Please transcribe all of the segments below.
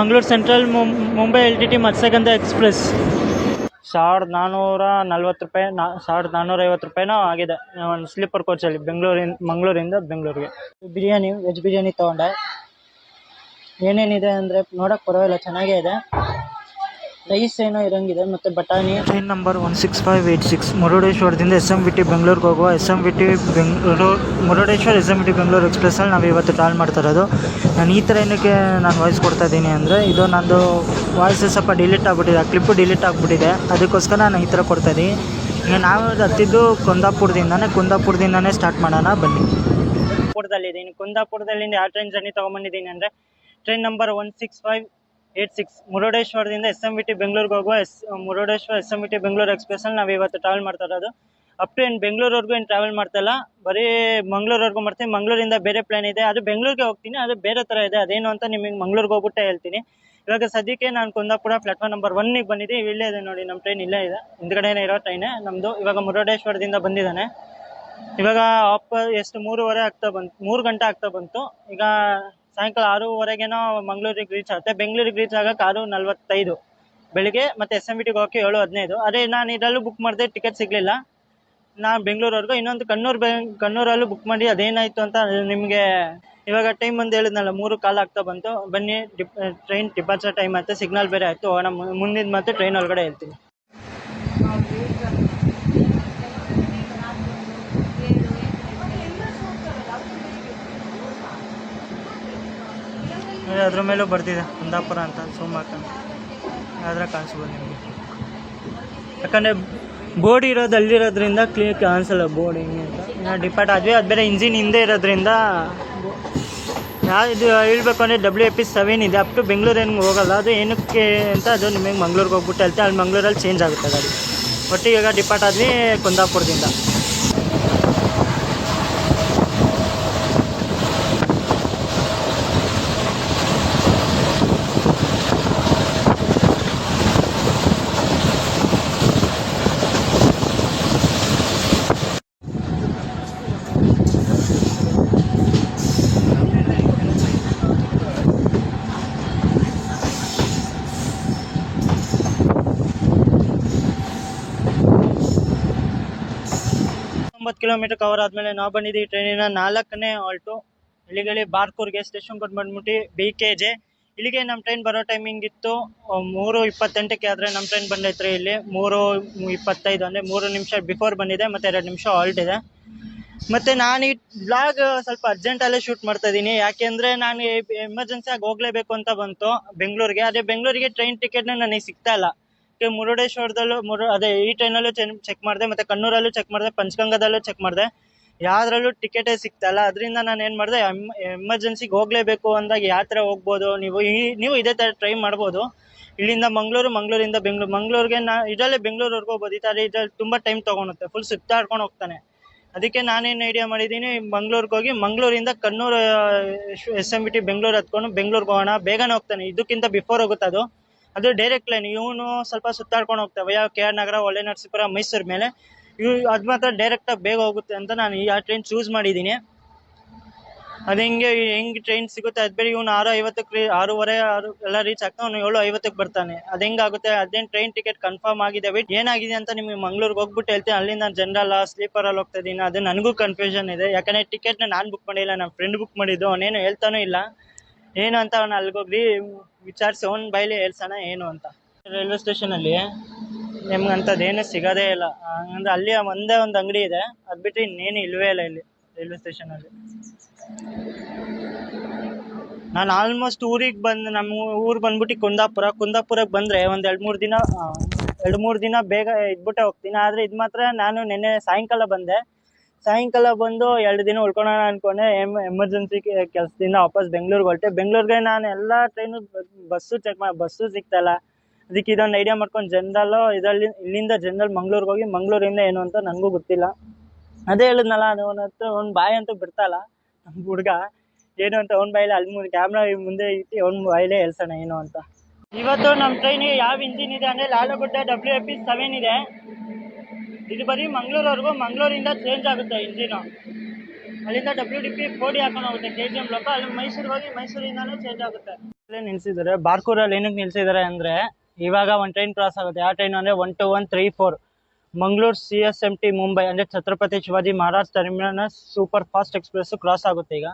Mangaluru central Mumbai LTT Matsyagandha express 1440 ರೂಪಾಯಿ 1450 ರೂಪಾಯಿನೋ ಆಗಿದೆ ಒಂದು ಸ್ಲೀಪರ್ ಕೋಚಲ್ಲಿ ಮಂಗಳೂರಿಂದ ಬೆಂಗಳೂರಿಗೆ. ಬಿರಿಯಾನಿ ವೆಜ್ ಬಿರಿಯಾನಿ ತೊಗೊಂಡೆ. ಏನೇನಿದೆ ಅಂದರೆ ನೋಡೋಕೆ ಪರವಾಗಿಲ್ಲ, ಚೆನ್ನಾಗೇ ಇದೆ. ರೈಸ್ ಏನೋ ಇರೋಂಗಿದೆ ಮತ್ತು ಬಟಾಣಿ. ಟ್ರೈನ್ ನಂಬರ್ 16586 ಮುರುಡೇಶ್ವರದಿಂದ SMVT ಬೆಂಗಳೂರಿಗೆ ಹೋಗುವ ಮುರುಡೇಶ್ವರ SMVT ಬೆಂಗಳೂರು ಎಕ್ಸ್ಪ್ರೆಸ್ಸಲ್ಲಿ ನಾವು ಇವತ್ತು ಟ್ರಾವೆಲ್ ಮಾಡ್ತಾ ಇರೋದು. ನಾನು ಈ ಟ್ರೈನಿಗೆ ನಾನು ವಾಯ್ಸ್ ಕೊಡ್ತಾ ಇದ್ದೀನಿ ಅಂದರೆ ಇದು ನಂದು ವಾಯ್ಸ್ ಸ್ವಲ್ಪ ಡಿಲೀಟ್ ಆಗಿಬಿಟ್ಟಿದೆ, ಕ್ಲಿಪ್ಪು ಡಿಲೀಟ್ ಆಗಿಬಿಟ್ಟಿದೆ. ಅದಕ್ಕೋಸ್ಕರ ನಾನು ಈ ಥರ ಕೊಡ್ತಾಯಿದ್ದೀನಿ. ಈಗ ನಾವು ಹತ್ತಿದ್ದು ಕುಂದಾಪುರದಿಂದನೇ ಸ್ಟಾರ್ಟ್ ಮಾಡೋಣ ಬನ್ನಿ. ಕುಂದಾಪುರದಲ್ಲಿಂದ ಯಾವ ಟ್ರೈನ್ ಜರ್ನಿ ತೊಗೊಂಬಂದಿದ್ದೀನಿ ಅಂದರೆ ಟ್ರೈನ್ ನಂಬರ್ 16586 ಮುರುಡೇಶ್ವರದಿಂದ SMVT ಬೆಂಗಳೂರಿಗೆ ಹೋಗುವ ಮುರುಡೇಶ್ವರ SMVT ಬೆಂಗಳೂರು ಎಕ್ಸ್ಪ್ರೆಸ್ಸಲ್ಲಿ ನಾವು ಇವತ್ತು ಟ್ರಾವೆಲ್ ಮಾಡ್ತಾ ಇರೋದು. ಅಪ್ ಟು ಬೆಂಗಳೂರವರೆಗೂ ಏನು ಟ್ರಾವೆಲ್ ಮಾಡ್ತಾಯಿಲ್ಲ, ಬರೀ ಮಂಗಳೂರವರೆಗೂ ಮಾಡ್ತೀನಿ. ಮಂಗಳೂರಿಂದ ಬೇರೆ ಪ್ಲಾನ್ ಇದೆ, ಅದು ಬೆಂಗಳೂರಿಗೆ ಹೋಗ್ತೀನಿ, ಅದು ಬೇರೆ ಥರ ಇದೆ. ಅದೇನು ಅಂತ ನಿಮಗೆ ಮಂಗಳೂರಿಗೆ ಹೋಗ್ಬಿಟ್ಟೆ ಹೇಳ್ತೀನಿ. ಇವಾಗ ಸದ್ಯಕ್ಕೆ ನಾನು ಕುಂದಾಪುರ ಪ್ಲಾಟ್ಫಾರ್ಮ್ ನಂಬರ್ 1ಗೆ ಬಂದಿದ್ದೀನಿ. ಇಲ್ಲೇ ಇದೆ ನೋಡಿ, ನಮ್ಮ ಟ್ರೈನ್ ಇಲ್ಲೇ ಇದೆ, ಹಿಂದ್ಗಡೆನೇ ಇರೋ ಟ್ರೈನೇ ನಮ್ಮದು. ಇವಾಗ ಮುರುಡೇಶ್ವರದಿಂದ ಬಂದಿದ್ದಾನೆ. ಇವಾಗ ಎಷ್ಟು 3 ಗಂಟೆ ಆಗ್ತಾ ಬಂತು. ಈಗ ಸಾಯಂಕಾಲ 6:15 ಮಂಗಳೂರಿಗೆ ರೀಚ್ ಆಗುತ್ತೆ. ಬೆಂಗಳೂರಿಗೆ ರೀಚ್ ಆಗೋಕ್ಕೆ 6:45 ಬೆಳಿಗ್ಗೆ. ಮತ್ತು SMVTಗೆ ಹೋಗೋಕ್ಕೆ 7:15. ಅದೇ ನಾನು ಇದರಲ್ಲೂ ಬುಕ್ ಮಾಡಿದೆ, ಟಿಕೆಟ್ ಸಿಗಲಿಲ್ಲ. ನಾನು ಬೆಂಗಳೂರವರೆಗೂ ಇನ್ನೊಂದು ಕಣ್ಣೂರಲ್ಲೂ ಬುಕ್ ಮಾಡಿ ಅದೇನಾಯಿತು ಅಂತ ನಿಮಗೆ ಇವಾಗ ಟೈಮ್ ಒಂದು ಹೇಳಿದ್ನಲ್ಲ, 3:15 ಆಗ್ತಾ ಬಂತು. ಬನ್ನಿ, ಟ್ರೈನ್ ಡಿಪಾರ್ಚರ್ ಟೈಮ್ ಆಯ್ತು, ಸಿಗ್ನಲ್ ಬೇರೆ ಆಯಿತು. ಮುಂದಿನ ಮತ್ತೆ ಟ್ರೈನ್ ಒಳಗಡೆ ಹೇಳ್ತೀನಿ. ಅದ್ರ ಮೇಲೂ ಬರ್ತಿದೆ ಕುಂದಾಪುರ ಅಂತ ಸೂಮ್ ಹಾಕೊಂಡು, ಆದರೆ ಕಾಣಿಸ್ಬೋದು ನಿಮಗೆ. ಯಾಕಂದರೆ ಬೋರ್ಡ್ ಇರೋದು ಅಲ್ಲಿರೋದ್ರಿಂದ ಕ್ಲಿಯರ್ ಕಾಣಿಸಲ್ಲ ಬೋರ್ಡ್ ಹಿಂಗೆ ಅಂತ. ನಾವು ಡಿಪಾರ್ಟ್ ಆದ್ವಿ, ಅದು ಬೇರೆ ಇಂಜಿನ್ ಹಿಂದೆ ಇರೋದ್ರಿಂದ ಇದು ಹೇಳ್ಬೇಕು ಅಂದರೆ WAP7 ಇದೆ. ಅಪ್ ಟು ಬೆಂಗಳೂರು ಏನು ಹೋಗೋಲ್ಲ, ಅದು ಏನಕ್ಕೆ ಅಂತ ಅದು ನಿಮಗೆ ಮಂಗ್ಳೂರಿಗೆ ಹೋಗ್ಬಿಟ್ಟು ಹೇಳ್ತೆ. ಅಲ್ಲಿ ಮಂಗಳೂರಲ್ಲಿ ಚೇಂಜ್ ಆಗುತ್ತೆ ಗಾಡಿ. ಒಟ್ಟಿಗೆ ಈಗ ಡಿಪಾರ್ಟ್ ಆದ್ವಿ ಕುಂದಾಪುರದಿಂದ. 9 ಕಿಲೋಮೀಟರ್ ಕವರ್ ಆದಮೇಲೆ ನಾವು ಬಂದಿದ್ದೀವಿ ಟ್ರೈನಿನ 4ನೇ ಹಾಲ್ಟು. ಇಲ್ಲಿಗೆ ಬಾರ್ಕೂರ್ಗೆ ಸ್ಟೇಷನ್ ಕೊಟ್ಟು ಬಂದ್ಬಿಟ್ಟು BKJ. ಇಲ್ಲಿಗೆ ನಮ್ಮ ಟ್ರೈನ್ ಬರೋ ಟೈಮಿಂಗ್ ಇತ್ತು 3:28ಕ್ಕೆ. ಆದರೆ ನಮ್ಮ ಟ್ರೈನ್ ಬಂದೈತ್ರಿ ಇಲ್ಲಿ 3:25, ಅಂದರೆ 3 ನಿಮಿಷ ಬಿಫೋರ್ ಬಂದಿದೆ, ಮತ್ತು 2 ನಿಮಿಷ ಹಾಲ್ಟ್ ಇದೆ. ಮತ್ತು ನಾನು ಈ ಬ್ಲಾಗ್ ಸ್ವಲ್ಪ ಅರ್ಜೆಂಟಲ್ಲೇ ಶೂಟ್ ಮಾಡ್ತಾ ಇದ್ದೀನಿ, ಯಾಕೆಂದರೆ ನಾನು ಎಮರ್ಜೆನ್ಸಿಯಾಗಿ ಹೋಗಲೇಬೇಕು ಅಂತ ಬಂತು ಬೆಂಗಳೂರಿಗೆ. ಅದೇ ಬೆಂಗಳೂರಿಗೆ ಟ್ರೈನ್ ಟಿಕೆಟ್ನ ನನಗೆ ಸಿಗ್ತಾ ಇಲ್ಲ. ಮುರುಡೇಶ್ವರದಲ್ಲೂ ಈ ಟ್ರೈನಲ್ಲೂ ಚೆಕ್ ಮಾಡಿದೆ, ಮತ್ತು ಕಣ್ಣೂರಲ್ಲೂ ಚೆಕ್ ಮಾಡಿದೆ, ಪಂಚಗಂಗದಲ್ಲೂ ಚೆಕ್ ಮಾಡಿದೆ, ಯಾವುದ್ರಲ್ಲೂ ಟಿಕೆಟೇ ಸಿಗ್ತಾಯಿಲ್ಲ. ಅದರಿಂದ ನಾನು ಏನು ಮಾಡಿದೆ, ಎಮರ್ಜೆನ್ಸಿಗೆ ಹೋಗಲೇಬೇಕು ಅಂದಾಗ ಯಾವ ಥರ ಹೋಗ್ಬೋದು, ನೀವು ಇದೇ ಥರ ಟ್ರೈ ಮಾಡ್ಬೋದು. ಇಲ್ಲಿಂದ ಮಂಗಳೂರಿಂದ ಮಂಗಳೂರಿಗೆ ಇದರಲ್ಲೇ ಬೆಂಗಳೂರವರೆಗೂ ಹೋಗ್ಬೋದು. ಈ ಥರ ಇದ್ರಲ್ಲಿ ತುಂಬ ಟೈಮ್ ತೊಗೊಳುತ್ತೆ, ಫುಲ್ ಸುತ್ತಾಡ್ಕೊಂಡು ಹೋಗ್ತಾನೆ. ಅದಕ್ಕೆ ನಾನೇನು ಐಡಿಯಾ ಮಾಡಿದ್ದೀನಿ, ಮಂಗಳೂರಿಗೆ ಹೋಗಿ ಮಂಗಳೂರಿಂದ ಕಣ್ಣೂರು SMVT ಬೆಂಗಳೂರು ಹತ್ಕೊಂಡು ಬೆಂಗಳೂರಿಗೆ ಹೋಗೋಣ, ಬೇಗನೆ ಹೋಗ್ತಾನೆ. ಇದಕ್ಕಿಂತ ಬಿಫೋರ್ ಹೋಗುತ್ತೆ ಅದು ಡೈರೆಕ್ಟ್ ಲೈನ್. ಇವನು ಸ್ವಲ್ಪ ಸುತ್ತಾಡ್ಕೊಂಡು ಹೋಗ್ತೇವೆ, ಯಾವ KR ನಗರ, ಹೊಳೆ ನರಸೀಪುರ, ಮೈಸೂರು ಮೇಲೆ. ಅದು ಮಾತ್ರ ಡೈರೆಕ್ಟಾಗಿ ಬೇಗ ಹೋಗುತ್ತೆ ಅಂತ ನಾನು ಈ ಟ್ರೈನ್ ಚೂಸ್ ಮಾಡಿದ್ದೀನಿ. ಅದು ಹೆಂಗೆ ಟ್ರೈನ್ ಸಿಗುತ್ತೆ ಅದು ಬೇರೆ. ಇವನು 6:50ಕ್ಕೆ 6:30 ಎಲ್ಲ ರೀಚ್ ಆಗ್ತಾನೆ, ಅವನು 7:50ಕ್ಕೆ ಬರ್ತಾನೆ. ಅದು ಹೆಂಗಾಗುತ್ತೆ, ಅದೇನು ಟ್ರೈನ್ ಟಿಕೆಟ್ ಕನ್ಫರ್ಮ್ ಆಗಿದೆ, ವೇಟ್ ಏನಾಗಿದೆ ಅಂತ ನಿಮಗೆ ಮಂಗಳೂರಿಗೆ ಹೋಗ್ಬಿಟ್ಟು ಹೇಳ್ತೀನಿ. ಅಲ್ಲಿಂದ ನಾನು ಜನರಲ್ ಸ್ಲೀಪರಲ್ಲಿ ಹೋಗ್ತಾ ಇದ್ದೀನಿ, ಅದು ನನಗೂ ಕನ್ಫ್ಯೂಷನ್ ಇದೆ. ಯಾಕಂದರೆ ಟಿಕೆಟ್ನ ನಾನು ಬುಕ್ ಮಾಡಿಲ್ಲ, ನನ್ನ ಫ್ರೆಂಡ್ ಬುಕ್ ಮಾಡಿದ್ದು. ಅವನೇನು ಹೇಳ್ತಾನೂ ಇಲ್ಲ ಏನು ಅಂತ. ಅವನು ಅಲ್ಲಿಗೋಗಿ ವಿಚಾರಿಸಿ ಅವನ ಬೈಲಿ ಹೇಳ್ಸೋಣ ಏನು ಅಂತ. ರೈಲ್ವೆ ಸ್ಟೇಷನಲ್ಲಿ ನಿಮ್ಗಂಥದ್ದೇನು ಸಿಗೋದೇ ಇಲ್ಲ. ಹಂಗಂದ್ರೆ ಅಲ್ಲಿ ಒಂದೇ ಒಂದು ಅಂಗಡಿ ಇದೆ, ಅದು ಬಿಟ್ಟರೆ ಇನ್ನೇನು ಇಲ್ಲವೇ ಇಲ್ಲ ಇಲ್ಲಿ ರೈಲ್ವೆ ಸ್ಟೇಷನಲ್ಲಿ. ನಾನು ಆಲ್ಮೋಸ್ಟ್ ಊರಿಗೆ ನಮ್ಮ ಊರು ಬಂದ್ಬಿಟ್ಟು ಕುಂದಾಪುರಕ್ಕೆ ಬಂದರೆ ಒಂದು 2-3 ದಿನ ಬೇಗ ಇದ್ಬಿಟ್ಟೆ ಹೋಗ್ತೀನಿ. ಆದರೆ ಇದು ಮಾತ್ರ ನಾನು ನಿನ್ನೆ ಸಾಯಂಕಾಲ ಬಂದು 2 ದಿನ ಉಳ್ಕೊಳ್ಳೋಣ ಅಂದ್ಕೊಂಡೆ. ಎಮರ್ಜೆನ್ಸಿ ಕೆಲಸದಿಂದ ವಾಪಸ್ ಬೆಂಗಳೂರಿಗೆ ಹೊರಟೆ. ಬೆಂಗಳೂರಿಗೆ ನಾನು ಎಲ್ಲ ಟ್ರೈನು ಬಸ್ಸು ಚೆಕ್ ಮಾಡಿ, ಬಸ್ಸು ಸಿಗ್ತಾಯಿಲ್ಲ. ಅದಕ್ಕೆ ಇದೊಂದು ಐಡಿಯಾ ಮಾಡ್ಕೊಂಡು ಇಲ್ಲಿಂದ ಜನರಲ್ ಮಂಗಳೂರಿಗೆ ಹೋಗಿ, ಮಂಗಳೂರಿಂದ ಏನು ಅಂತ ನನಗೂ ಗೊತ್ತಿಲ್ಲ. ಅದೇ ಹೇಳಿದ್ನಲ್ಲ, ಅವ್ನ ಬಾಯಿ ಅಂತೂ ಬಿಡ್ತಾಯಿಲ್ಲ ನಮ್ಮ ಹುಡುಗ. ಏನು ಅಂತ ಅವ್ನ ಬಾಯಿಲೆ ಅಲ್ಲಿ ಕ್ಯಾಮ್ರಾ ಮುಂದೆ ಇಟ್ಟು ಅವ್ನ ಬಾಯಿಲೆ ಹೇಳ್ಸೋಣ ಏನು ಅಂತ. ಇವತ್ತು ನಮ್ಮ ಟ್ರೈನಿಗೆ ಯಾವ ಇಂಜಿನ್ ಇದೆ ಅಂದರೆ ಲಾಲಗುಡ್ಡ WAP7 ಇದೆ. ಇದು ಬರೀ ಮಂಗಳೂರವರೆಗೂ, ಮಂಗಳೂರಿಂದ ಚೇಂಜ್ ಆಗುತ್ತೆ ಇಂಜಿನು. ಅಲ್ಲಿಂದ WDP 4D ಹಾಕೊಂಡು ಹೋಗುತ್ತೆ KGM ಲೋಕ. ಅಲ್ಲಿ ಮೈಸೂರಿಗೆ ಹೋಗಿ ಮೈಸೂರಿಂದಲೂ ಚೇಂಜ್ ಆಗುತ್ತೆ. ನಿಲ್ಸಿದ್ದಾರೆ. ಬಾರ್ಕೂರಲ್ಲಿ ಏನಕ್ಕೆ ನಿಲ್ಸಿದ್ದಾರೆ ಅಂದರೆ, ಇವಾಗ ಒಂದು ಟ್ರೈನ್ ಕ್ರಾಸ್ ಆಗುತ್ತೆ. ಯಾವ ಟ್ರೈನ್ ಅಂದರೆ 12134 ಮಂಗಳೂರು CSMT ಮುಂಬೈ ಅಂದರೆ Chhatrapati Shivaji Maharaj terminus super fast express cross ಆಗುತ್ತೆ. ಈಗ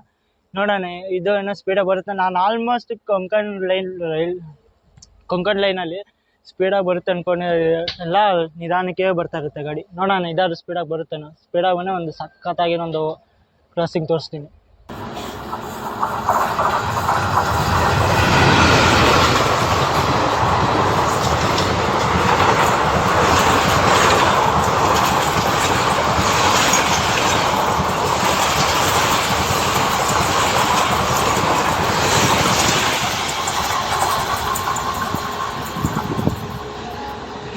ನೋಡೋಣ ಇದು ಏನೋ ಸ್ಪೀಡಾಗಿ ಬರುತ್ತೆ. ನಾನು ಆಲ್ಮೋಸ್ಟ್ ಕೊಂಕಣ್ ಲೈನಲ್ಲಿ ಸ್ಪೀಡಾಗಿ ಬರುತ್ತೆ ಅನ್ಕೊಂಡು ಎಲ್ಲ ನಿಧಾನಕ್ಕೆ ಬರ್ತಾ ಇರುತ್ತೆ ಗಾಡಿ. ನೋಡೋಣ ಇದಾದ್ರು ಸ್ಪೀಡಾಗಿ ಬರುತ್ತೇನೋ. ಸ್ಪೀಡಾಗಿ ಬಂದರೆ ಒಂದು ಸಖತ್ತಾಗಿರೋ ಒಂದು ಕ್ರಾಸಿಂಗ್ ತೋರಿಸ್ತೀನಿ.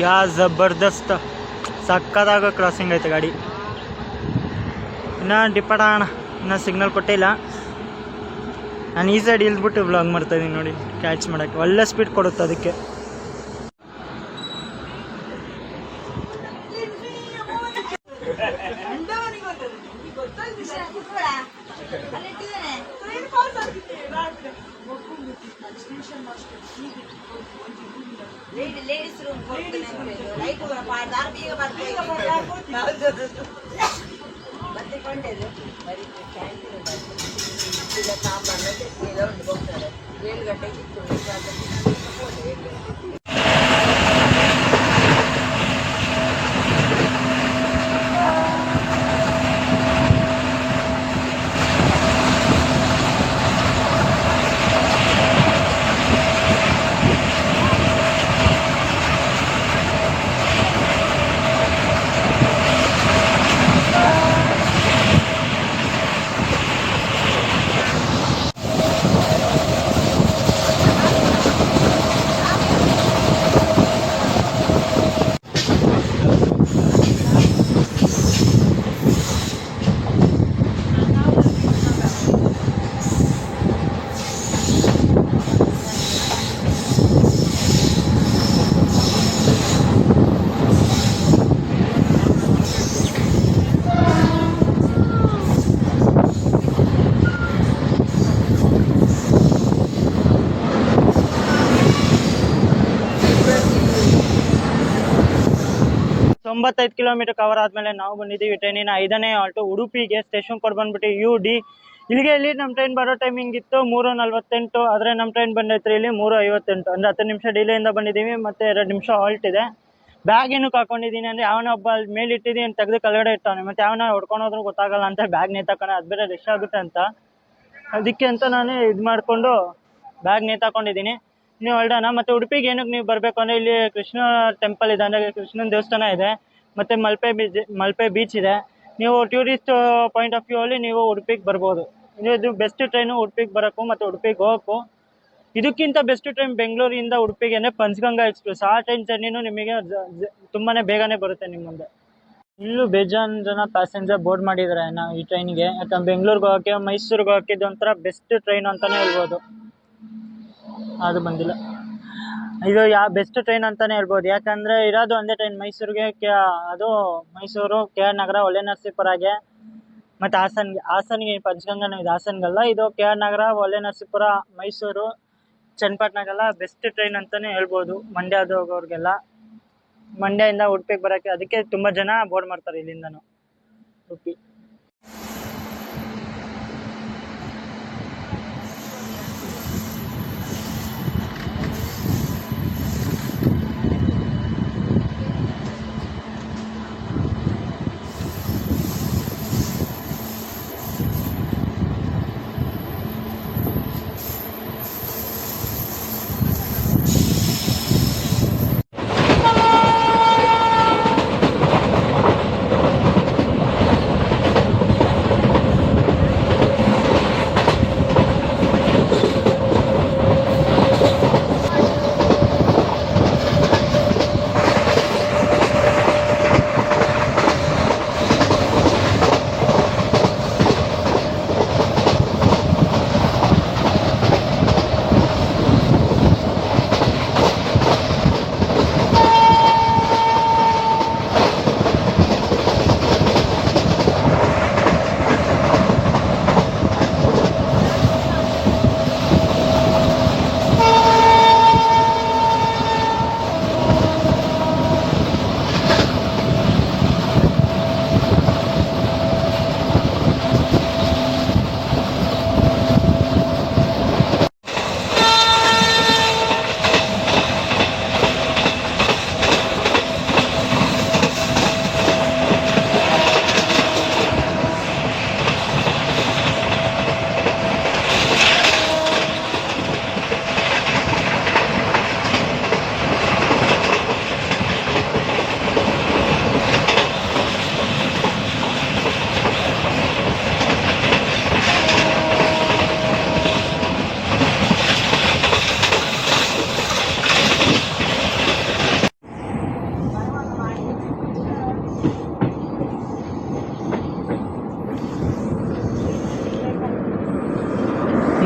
ಯಾ ಜಬರ್ದಸ್ತ್ ಸಕ್ಕತ್ತಾಗ ಕ್ರಾಸಿಂಗ್ ಐತೆ ಗಾಡಿ. ಇನ್ನು ಡಿಪಡ ಅಣ್ಣ ಇನ್ನೂ ಸಿಗ್ನಲ್ ಕೊಟ್ಟಿಲ್ಲ. ನಾನು ಈ ಸೈಡ್ ಇಲ್ದ್ಬಿಟ್ಟು ವ್ಲಾಗ್ ಮಾಡ್ತಾಯಿದ್ದೀನಿ ನೋಡಿ, ಕ್ಯಾಚ್ ಮಾಡೋಕ್ಕೆ ಒಳ್ಳೆ ಸ್ಪೀಡ್ ಕೊಡುತ್ತೆ ಅದಕ್ಕೆ. ಲೇಡೀಸ್ ರೂಮ್ ಲೈಟ್ ಬತ್ತಿಕೊಂಡೇದು ಬರೀ ಇಲ್ಲ ಸಾಂಬಾರು ಹೋಗ್ತಾರೆ 7 ಗಂಟೆಗೆ ಇತ್ತು. ತೊಂಬತ್ತೈದು ಕಿಲೋಮೀಟರ್ ಕವರ್ ಆದಮೇಲೆ ನಾವು ಬಂದಿದ್ದೀವಿ ಟ್ರೈನಿನ 5ನೇ ಆಲ್ಟು ಉಡುಪಿಗೆ. ಸ್ಟೇಷನ್ ಕೊಟ್ಟು ಬಂದ್ಬಿಟ್ಟು UD. ಇಲ್ಲಿಗೆ ಇಲ್ಲಿ ನಮ್ಮ ಟ್ರೈನ್ ಬರೋ ಟೈಮಿಂಗ್ ಇತ್ತು 3:48, ಆದರೆ ನಮ್ಮ ಟ್ರೈನ್ ಬಂದೈತ್ರಿ ಇಲ್ಲಿ 3:58 ಅಂದರೆ 10 ನಿಮಿಷ ಡಿಲೇಯಿಂದ ಬಂದಿದ್ದೀವಿ. ಮತ್ತು 2 ನಿಮಿಷ ಹಾಲ್ಟ್ ಇದೆ. ಬ್ಯಾಗ್ ಏನಕ್ಕೆ ಹಾಕೊಂಡಿದ್ದೀನಿ ಅಂದರೆ ಯಾವನೋ ಒಬ್ಬ ಮೇಲೆ ಇಟ್ಟಿದ್ದೀನಿ ತೆಗೆದು ಕೆಳಗಡೆ ಇಟ್ಟವನೆ, ಮತ್ತು ಯಾವನ ಹೊಡ್ಕೊಂಡೋದ್ರೂ ಗೊತ್ತಾಗಲ್ಲ ಅಂತ ಬ್ಯಾಗ್ ನೇತಾಕೋಣ, ಅದು ಬೇರೆ ರಶ್ ಆಗುತ್ತೆ ಅಂತ. ಅದಕ್ಕೆ ಅಂತ ನಾನು ಇದು ಮಾಡಿಕೊಂಡು ಬ್ಯಾಗ್ ನೇತಾಕೊಂಡಿದ್ದೀನಿ. ನೀವು ಹೊರಡೋಣ. ಮತ್ತು ಉಡುಪಿಗೆ ಏನಕ್ಕೆ ನೀವು ಬರಬೇಕು ಅಂದರೆ ಇಲ್ಲಿ ಕೃಷ್ಣ ಟೆಂಪಲ್ ಇದೆ, ಅಂದರೆ ಕೃಷ್ಣನ ದೇವಸ್ಥಾನ ಇದೆ, ಮತ್ತು ಮಲ್ಪೆ ಬೀಚ್ ಇದೆ. ನೀವು ಟೂರಿಸ್ಟ್ ಪಾಯಿಂಟ್ ಆಫ್ ವ್ಯೂ ಅಲ್ಲಿ ನೀವು ಉಡುಪಿಗೆ ಬರ್ಬೋದು. ಇದು ಬೆಸ್ಟ್ ಟ್ರೈನು ಉಡುಪಿಗೆ ಬರೋಕ್ಕೂ ಮತ್ತು ಉಡುಪಿಗೆ ಹೋಗೋಕ್ಕೂ. ಇದಕ್ಕಿಂತ ಬೆಸ್ಟ್ ಟ್ರೈನ್ ಬೆಂಗಳೂರಿಂದ ಉಡುಪಿಗೆ ಅಂದರೆ ಪಂಚಗಂಗಾ ಎಕ್ಸ್ಪ್ರೆಸ್. ಆ ಟ್ರೈನ್ ಜರ್ನಿನೂ ನಿಮಗೆ ತುಂಬಾ ಬೇಗನೆ ಬರುತ್ತೆ ನಿಮ್ಮ ಮುಂದೆ. ಇಲ್ಲೂ ಬೇಜಾನ್ ಜನ ಪ್ಯಾಸೆಂಜರ್ ಬೋರ್ಡ್ ಮಾಡಿದ್ದಾರೆ ನಾವು ಈ ಟ್ರೈನಿಗೆ. ಯಾಕಂದ್ರೆ ಬೆಂಗಳೂರಿಗೆ ಹೋಗೋಕ್ಕೆ ಮೈಸೂರಿಗೆ ಹೋಗೋಕ್ಕೆ ಇದೊಂಥರ ಬೆಸ್ಟ್ ಟ್ರೈನ್ ಅಂತಲೇ ಹೇಳ್ಬೋದು. ಅದು ಬಂದಿಲ್ಲ. ಇದು ಬೆಸ್ಟ್ ಟ್ರೈನ್ ಅಂತಲೇ ಹೇಳ್ಬೋದು. ಯಾಕಂದರೆ ಇರೋದು ಒಂದೇ ಟ್ರೈನ್ ಮೈಸೂರಿಗೆ, ಅದು ಮೈಸೂರು KR ನಗರ ಹೊಳೆನರಸೀಪುರಗೆ ಮತ್ತು ಹಾಸನ್ಗೆ ಪಂಚಗಂಗಾನೂ ಇದೆ. ಹಾಸನ್ಗಲ್ಲ, ಇದು KR ನಗರ ಹೊಳೆನರಸೀಪುರ ಮೈಸೂರು ಚನ್ನಪಟ್ಟಣಗೆಲ್ಲ ಬೆಸ್ಟ್ ಟ್ರೈನ್ ಅಂತಲೇ ಹೇಳ್ಬೋದು. ಮಂಡ್ಯದ ಹೋಗೋರಿಗೆಲ್ಲ ಮಂಡ್ಯದಿಂದ ಉಡುಪಿಗೆ ಬರೋಕ್ಕೆ ಅದಕ್ಕೆ ತುಂಬ ಜನ ಬೋರ್ಡ್ ಮಾಡ್ತಾರೆ ಇಲ್ಲಿಂದನೂ Udupi.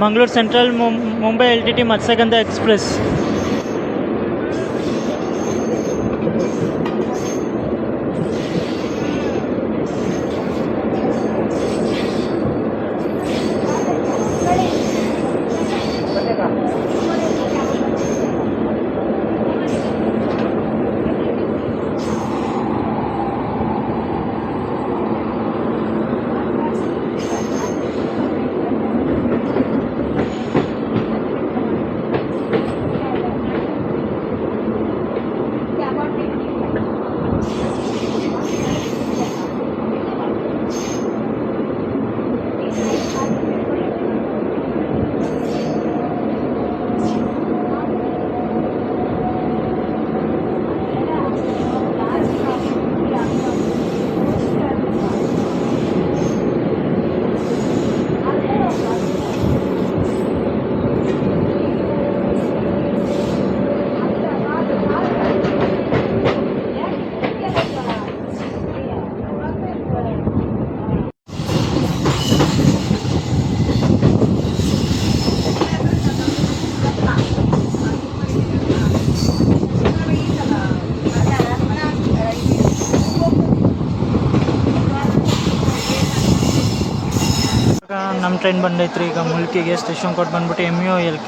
Mangaluru central Mumbai LTT Matsyagandha express. ನಮ್ಮ ಟ್ರೈನ್ ಬಂದೈತ್ರಿ ಈಗ ಮುಲ್ಕಿಗೆ. ಸ್ಟೇಷನ್ ಕೋಡ್ ಬಂದ್ಬಿಟ್ಟು MULK.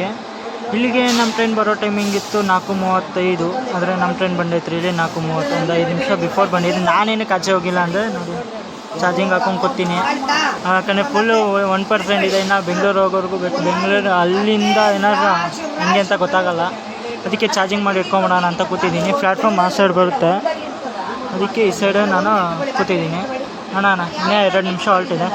ಇಲ್ಲಿಗೆ ನಮ್ಮ ಟ್ರೈನ್ ಬರೋ ಟೈಮಿಂಗ್ ಇತ್ತು 4:35. ಆದರೆ ನಮ್ಮ ಟ್ರೈನ್ ಬಂದೈತ್ರಿ ಇಲ್ಲಿ 4:30. ಒಂದು 5 ನಿಮಿಷ ಬಿಫೋರ್ ಬಂದಿದ್ದು. ನಾನೇನಕ್ಕೆ ಆಚೆ ಹೋಗಿಲ್ಲ ಅಂದರೆ ನೋಡಿ ಚಾರ್ಜಿಂಗ್ ಹಾಕೊಂಡು ಕೂತೀನಿ. ಯಾಕಂದರೆ ಫುಲ್ಲು 1% ಇದೆ. ಇನ್ನು ಬೆಂಗಳೂರು ಹೋಗೋರ್ಗೂ ಬೇಕು. ಬೆಂಗಳೂರು ಅಲ್ಲಿಂದ ಏನಾದ್ರು ಹೆಂಗೆ ಅಂತ ಗೊತ್ತಾಗಲ್ಲ. ಅದಕ್ಕೆ ಚಾರ್ಜಿಂಗ್ ಮಾಡಿ ಇಟ್ಕೊಂಬಿಡೋಣ ಅಂತ ಕೂತಿದ್ದೀನಿ. ಪ್ಲ್ಯಾಟ್ಫಾರ್ಮ್ ಆ ಸೈಡ್ ಬರುತ್ತೆ, ಅದಕ್ಕೆ ಈ ಸೈಡ್ ನಾನು ಕೂತಿದ್ದೀನಿ. ಅಣ್ಣ ಇನ್ನೇ 2 ನಿಮಿಷ ಹೊರಟಿದೆ.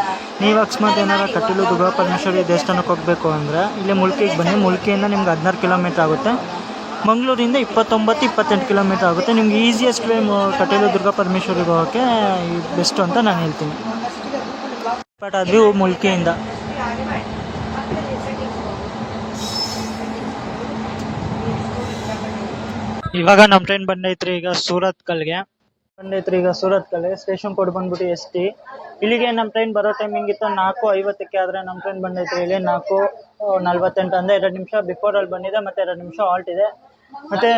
ನೀವು ಅಕಸ್ಮಾತ್ ಏನಾರು ಕಟೀಲು ದುರ್ಗಾಪರಮೇಶ್ವರಿ ದೇವಸ್ಥಾನಕ್ಕೆ ಹೋಗಬೇಕು ಅಂದರೆ ಇಲ್ಲೇ ಮುಲ್ಕಿಗೆ ಬನ್ನಿ. ಮುಲ್ಕಿಯಿಂದ ನಿಮ್ಗೆ 16 ಕಿಲೋಮೀಟ್ರ್ ಆಗುತ್ತೆ. ಮಂಗಳೂರಿಂದ 29-28 ಕಿಲೋಮೀಟ್ರ್ ಆಗುತ್ತೆ. ನಿಮ್ಗೆ ಈಸಿಯೆಸ್ಟ್ ವೇ ಕಟೀಲು ದುರ್ಗಾಪರಮೇಶ್ವರಿಗೆ ಹೋಗೋಕ್ಕೆ ಬೆಸ್ಟು ಅಂತ ನಾನು ಹೇಳ್ತೀನಿ. ಬಟ್ ಅದು ಮುಲ್ಕಿಯಿಂದ ಇವಾಗ ನಮ್ಮ ಟ್ರೈನ್ ಬಂದೈತ್ರಿ ಈಗ ಸೂರತ್ಕಲ್ಗೆ. ಸ್ಟೇಷನ್ ಕೋಡ್ ಬಂದ್ಬಿಟ್ಟು ST. ಇಲ್ಲಿಗೆ ನಮ್ಮ ಟ್ರೈನ್ ಬರೋ ಟೈಮಿಂಗ್ ಇತ್ತು 4:50. ಆದರೆ ನಮ್ಮ ಟ್ರೈನ್ ಬಂದೈತ್ರಿ ಇಲ್ಲಿ 4:48. ಅಂದರೆ 2 ನಿಮಿಷ ಬಿಫೋರ್ ಅಲ್ಲಿ ಬಂದಿದೆ, ಮತ್ತು 2 ನಿಮಿಷ ಹಾಲ್ಟ್ ಇದೆ. ಮತ್ತು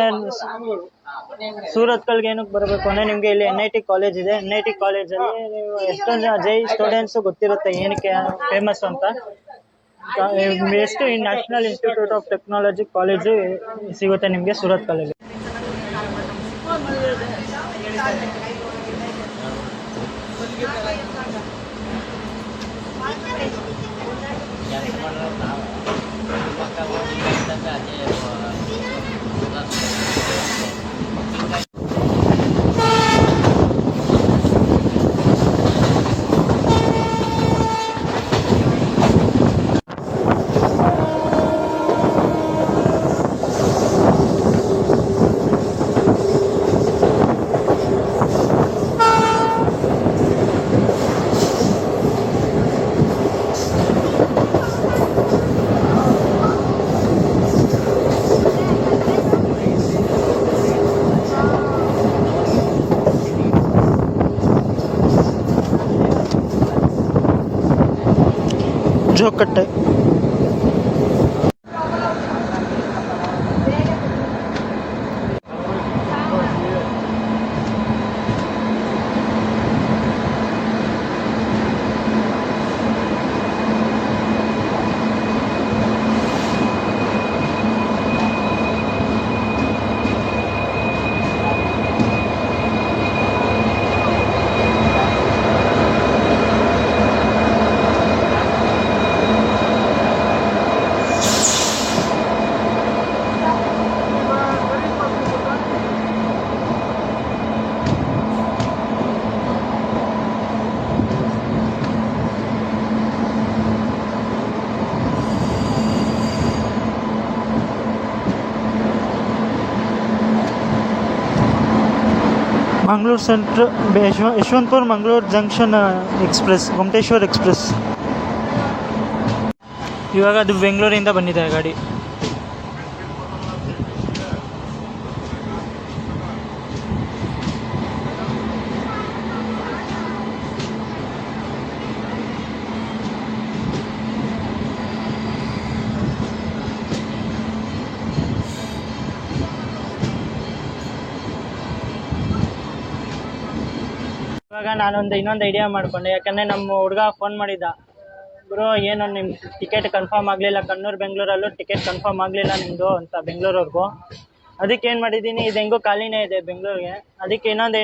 ಸೂರತ್ಕಲ್ಗೆ ಏನಕ್ಕೆ ಬರಬೇಕು ಅಂದರೆ ನಿಮಗೆ ಇಲ್ಲಿ NIT ಕಾಲೇಜ್ ಇದೆ. NIT ಕಾಲೇಜಲ್ಲಿ ನೀವು ಎಷ್ಟೊಂದು JEE ಸ್ಟೂಡೆಂಟ್ಸು ಗೊತ್ತಿರುತ್ತೆ ಏನಕ್ಕೆ ಫೇಮಸ್ ಅಂತ. ಎಷ್ಟು national institute of technology college ಸಿಗುತ್ತೆ ನಿಮಗೆ ಸೂರತ್ಕಲ್ಲಲ್ಲಿ. Jokatte Mangaluru central Yesvantpur Mangaluru junction express, Gommateshwara express. ಇವಾಗ ಅದು ಬೆಂಗಳೂರಿಂದ ಬಂದಿದೆ ಗಾಡಿ. ಇವಾಗ ನಾನೊಂದು ಇನ್ನೊಂದು ಐಡಿಯಾ ಮಾಡ್ಕೊಂಡೆ, ಯಾಕಂದರೆ ನಮ್ಮ ಹುಡುಗ ಫೋನ್ ಮಾಡಿದ್ದ, ಗುರು ಏನು ನಿಮ್ಮ ಟಿಕೆಟ್ ಕನ್ಫರ್ಮ್ ಆಗಲಿಲ್ಲ, ಕಣ್ಣೂರು ಬೆಂಗಳೂರಲ್ಲೂ ಟಿಕೆಟ್ ಕನ್ಫರ್ಮ್ ಆಗಲಿಲ್ಲ ನಿಮ್ಮದು ಅಂತ ಬೆಂಗಳೂರವ್ರಿಗೂ. ಅದಕ್ಕೆ ಏನು ಮಾಡಿದ್ದೀನಿ, ಇದು ಹೆಂಗೂ ಖಾಲಿನೇ ಇದೆ ಬೆಂಗಳೂರಿಗೆ, ಅದಕ್ಕೆ ಇನ್ನೊಂದು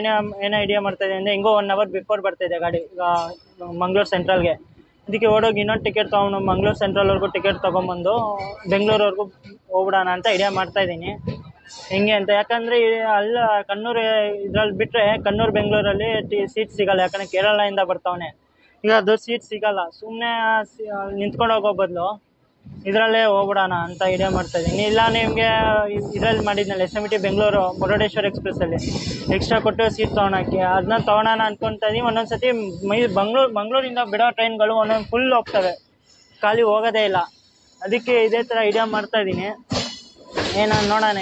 ಏನೋ ಐಡಿಯಾ ಮಾಡ್ತಾಯಿದೆ ಅಂದರೆ, ಹೆಂಗೋ 1 hour ಬಿಫೋರ್ ಬರ್ತಾಯಿದೆ ಗಾಡಿ ಈಗ ಮಂಗಳೂರು ಸೆಂಟ್ರಲ್ಗೆ. ಅದಕ್ಕೆ ಓಡೋಗಿ ಇನ್ನೊಂದು ಟಿಕೆಟ್ ತೊಗೊಂಡು ಮಂಗಳೂರು ಸೆಂಟ್ರಲ್ವರೆಗೂ ಟಿಕೆಟ್ ತೊಗೊಂಬಂದು ಬೆಂಗಳೂರವರೆಗೂ ಹೋಗ್ಬಿಡೋಣ ಅಂತ ಐಡಿಯಾ ಮಾಡ್ತಾಯಿದ್ದೀನಿ. ಹೆಂಗೆ ಅಂತ, ಯಾಕಂದರೆ ಅಲ್ಲ ಕಣ್ಣೂರು ಇದ್ರಲ್ಲಿ ಬಿಟ್ಟರೆ ಕಣ್ಣೂರು ಬೆಂಗಳೂರಲ್ಲಿ ಸೀಟ್ ಸಿಗೋಲ್ಲ, ಯಾಕಂದರೆ ಕೇರಳದಿಂದ ಬರ್ತಾವನೆ. ಈಗ ಅದು ಸೀಟ್ ಸಿಗೋಲ್ಲ, ಸುಮ್ಮನೆ ನಿಂತ್ಕೊಂಡು ಹೋಗೋ ಬದಲು ಇದರಲ್ಲೇ ಹೋಗ್ಬಿಡೋಣ ಅಂತ ಐಡಿಯಾ ಮಾಡ್ತಾಯಿದ್ದೀನಿ. ಇಲ್ಲ ನಿಮಗೆ ಇದರಲ್ಲಿ ಮಾಡಿದ್ನಲ್ಲ SMT ಬೆಂಗಳೂರು ಮುರುಡೇಶ್ವರ ಎಕ್ಸ್ಪ್ರೆಸ್ಸಲ್ಲಿ ಎಕ್ಸ್ಟ್ರಾ ಕೊಟ್ಟು ಸೀಟ್ ತೊಗೊಳಕ್ಕೆ, ಅದನ್ನ ತೊಗೊಳೋಣ ಅಂದ್ಕೊತಾ ಇದ್ದೀವಿ. ಒಂದೊಂದು ಸತಿ ಮಂಗಳೂರಿಂದ ಬಿಡೋ ಟ್ರೈನ್ಗಳು ಒಂದೊಂದು ಫುಲ್ ಹೋಗ್ತವೆ, ಖಾಲಿ ಹೋಗೋದೇ ಇಲ್ಲ. ಅದಕ್ಕೆ ಇದೇ ಥರ ಐಡಿಯಾ ಮಾಡ್ತಾಯಿದ್ದೀನಿ. ಏನೋ ನೋಡೋಣ,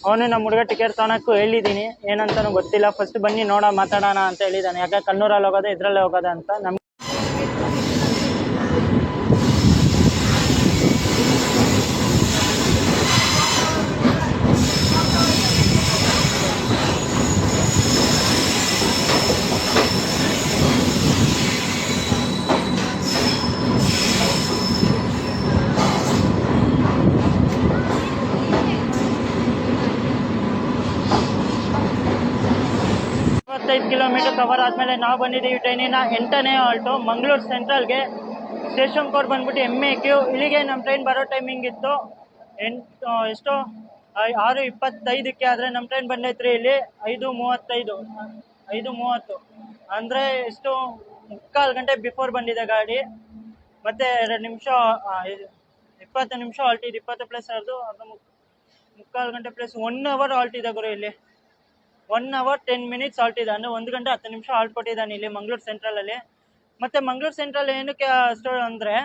ಅವನು ನಮ್ಮ ಹುಡುಗ ಟಿಕೆಟ್ ತೊಗೊಳಕ್ಕೂ ಹೇಳಿದ್ದೀನಿ, ಏನಂತನೂ ಗೊತ್ತಿಲ್ಲ. ಫಸ್ಟ್ ಬನ್ನಿ ಮಾತಾಡೋಣ ಅಂತ ಹೇಳಿದ್ದಾನೆ, ಯಾಕೆ ಕಣ್ಣೂರಲ್ಲಿ ಹೋಗೋದೆ ಇದರಲ್ಲೇ ಹೋಗೋದ ಅಂತ. ನಮ್ಗೆ 25 ಕಿಲೋಮೀಟರ್ ಕವರ್ ಆದಮೇಲೆ ನಾವು ಬಂದಿದ್ದೀವಿ ಟ್ರೈನಿನ 8ನೇ ಹಾಲ್ಟು ಮಂಗಳೂರು ಸೆಂಟ್ರಲ್ಗೆ. ಸ್ಟೇಷನ್ ಕೋಡ್ ಬಂದ್ಬಿಟ್ಟು MEQ. ಇಲ್ಲಿಗೆ ನಮ್ಮ ಟ್ರೈನ್ ಬರೋ ಟೈಮಿಂಗ್ ಇತ್ತು ಎಷ್ಟು 6:25ಕ್ಕೆ, ಆದರೆ ನಮ್ಮ ಟ್ರೈನ್ ಬಂದೈತ್ರಿ ಇಲ್ಲಿ 5:30 ಅಂದರೆ ಎಷ್ಟು 3/4 ಗಂಟೆ ಬಿಫೋರ್ ಬಂದಿದೆ ಗಾಡಿ. ಮತ್ತು 2 ನಿಮಿಷ 20 ನಿಮಿಷ ಹಾಲ್ಟ್ ಇದೆ, 20 ಪ್ಲಸ್ ಅದು 3/4 ಗಂಟೆ ಪ್ಲಸ್ 1 hour ಹಾಲ್ಟ್ ಇದೆ ಗುರು ಇಲ್ಲಿ. 1 hour 10 minutes ಹಾಲ್ಟ್ ಇದೆ, ಅಂದರೆ 1 ಗಂಟೆ 10 ನಿಮಿಷ ಹಾಲ್ಟ್ ಕೊಟ್ಟಿದ್ದಾನೆ ಇಲ್ಲಿ ಮಂಗಳೂರು ಸೆಂಟ್ರಲಲ್ಲಿ. ಮತ್ತು ಮಂಗಳೂರು ಸೆಂಟ್ರಲ್ ಏನಕ್ಕೆ ಅಷ್ಟು ಅಂದರೆ,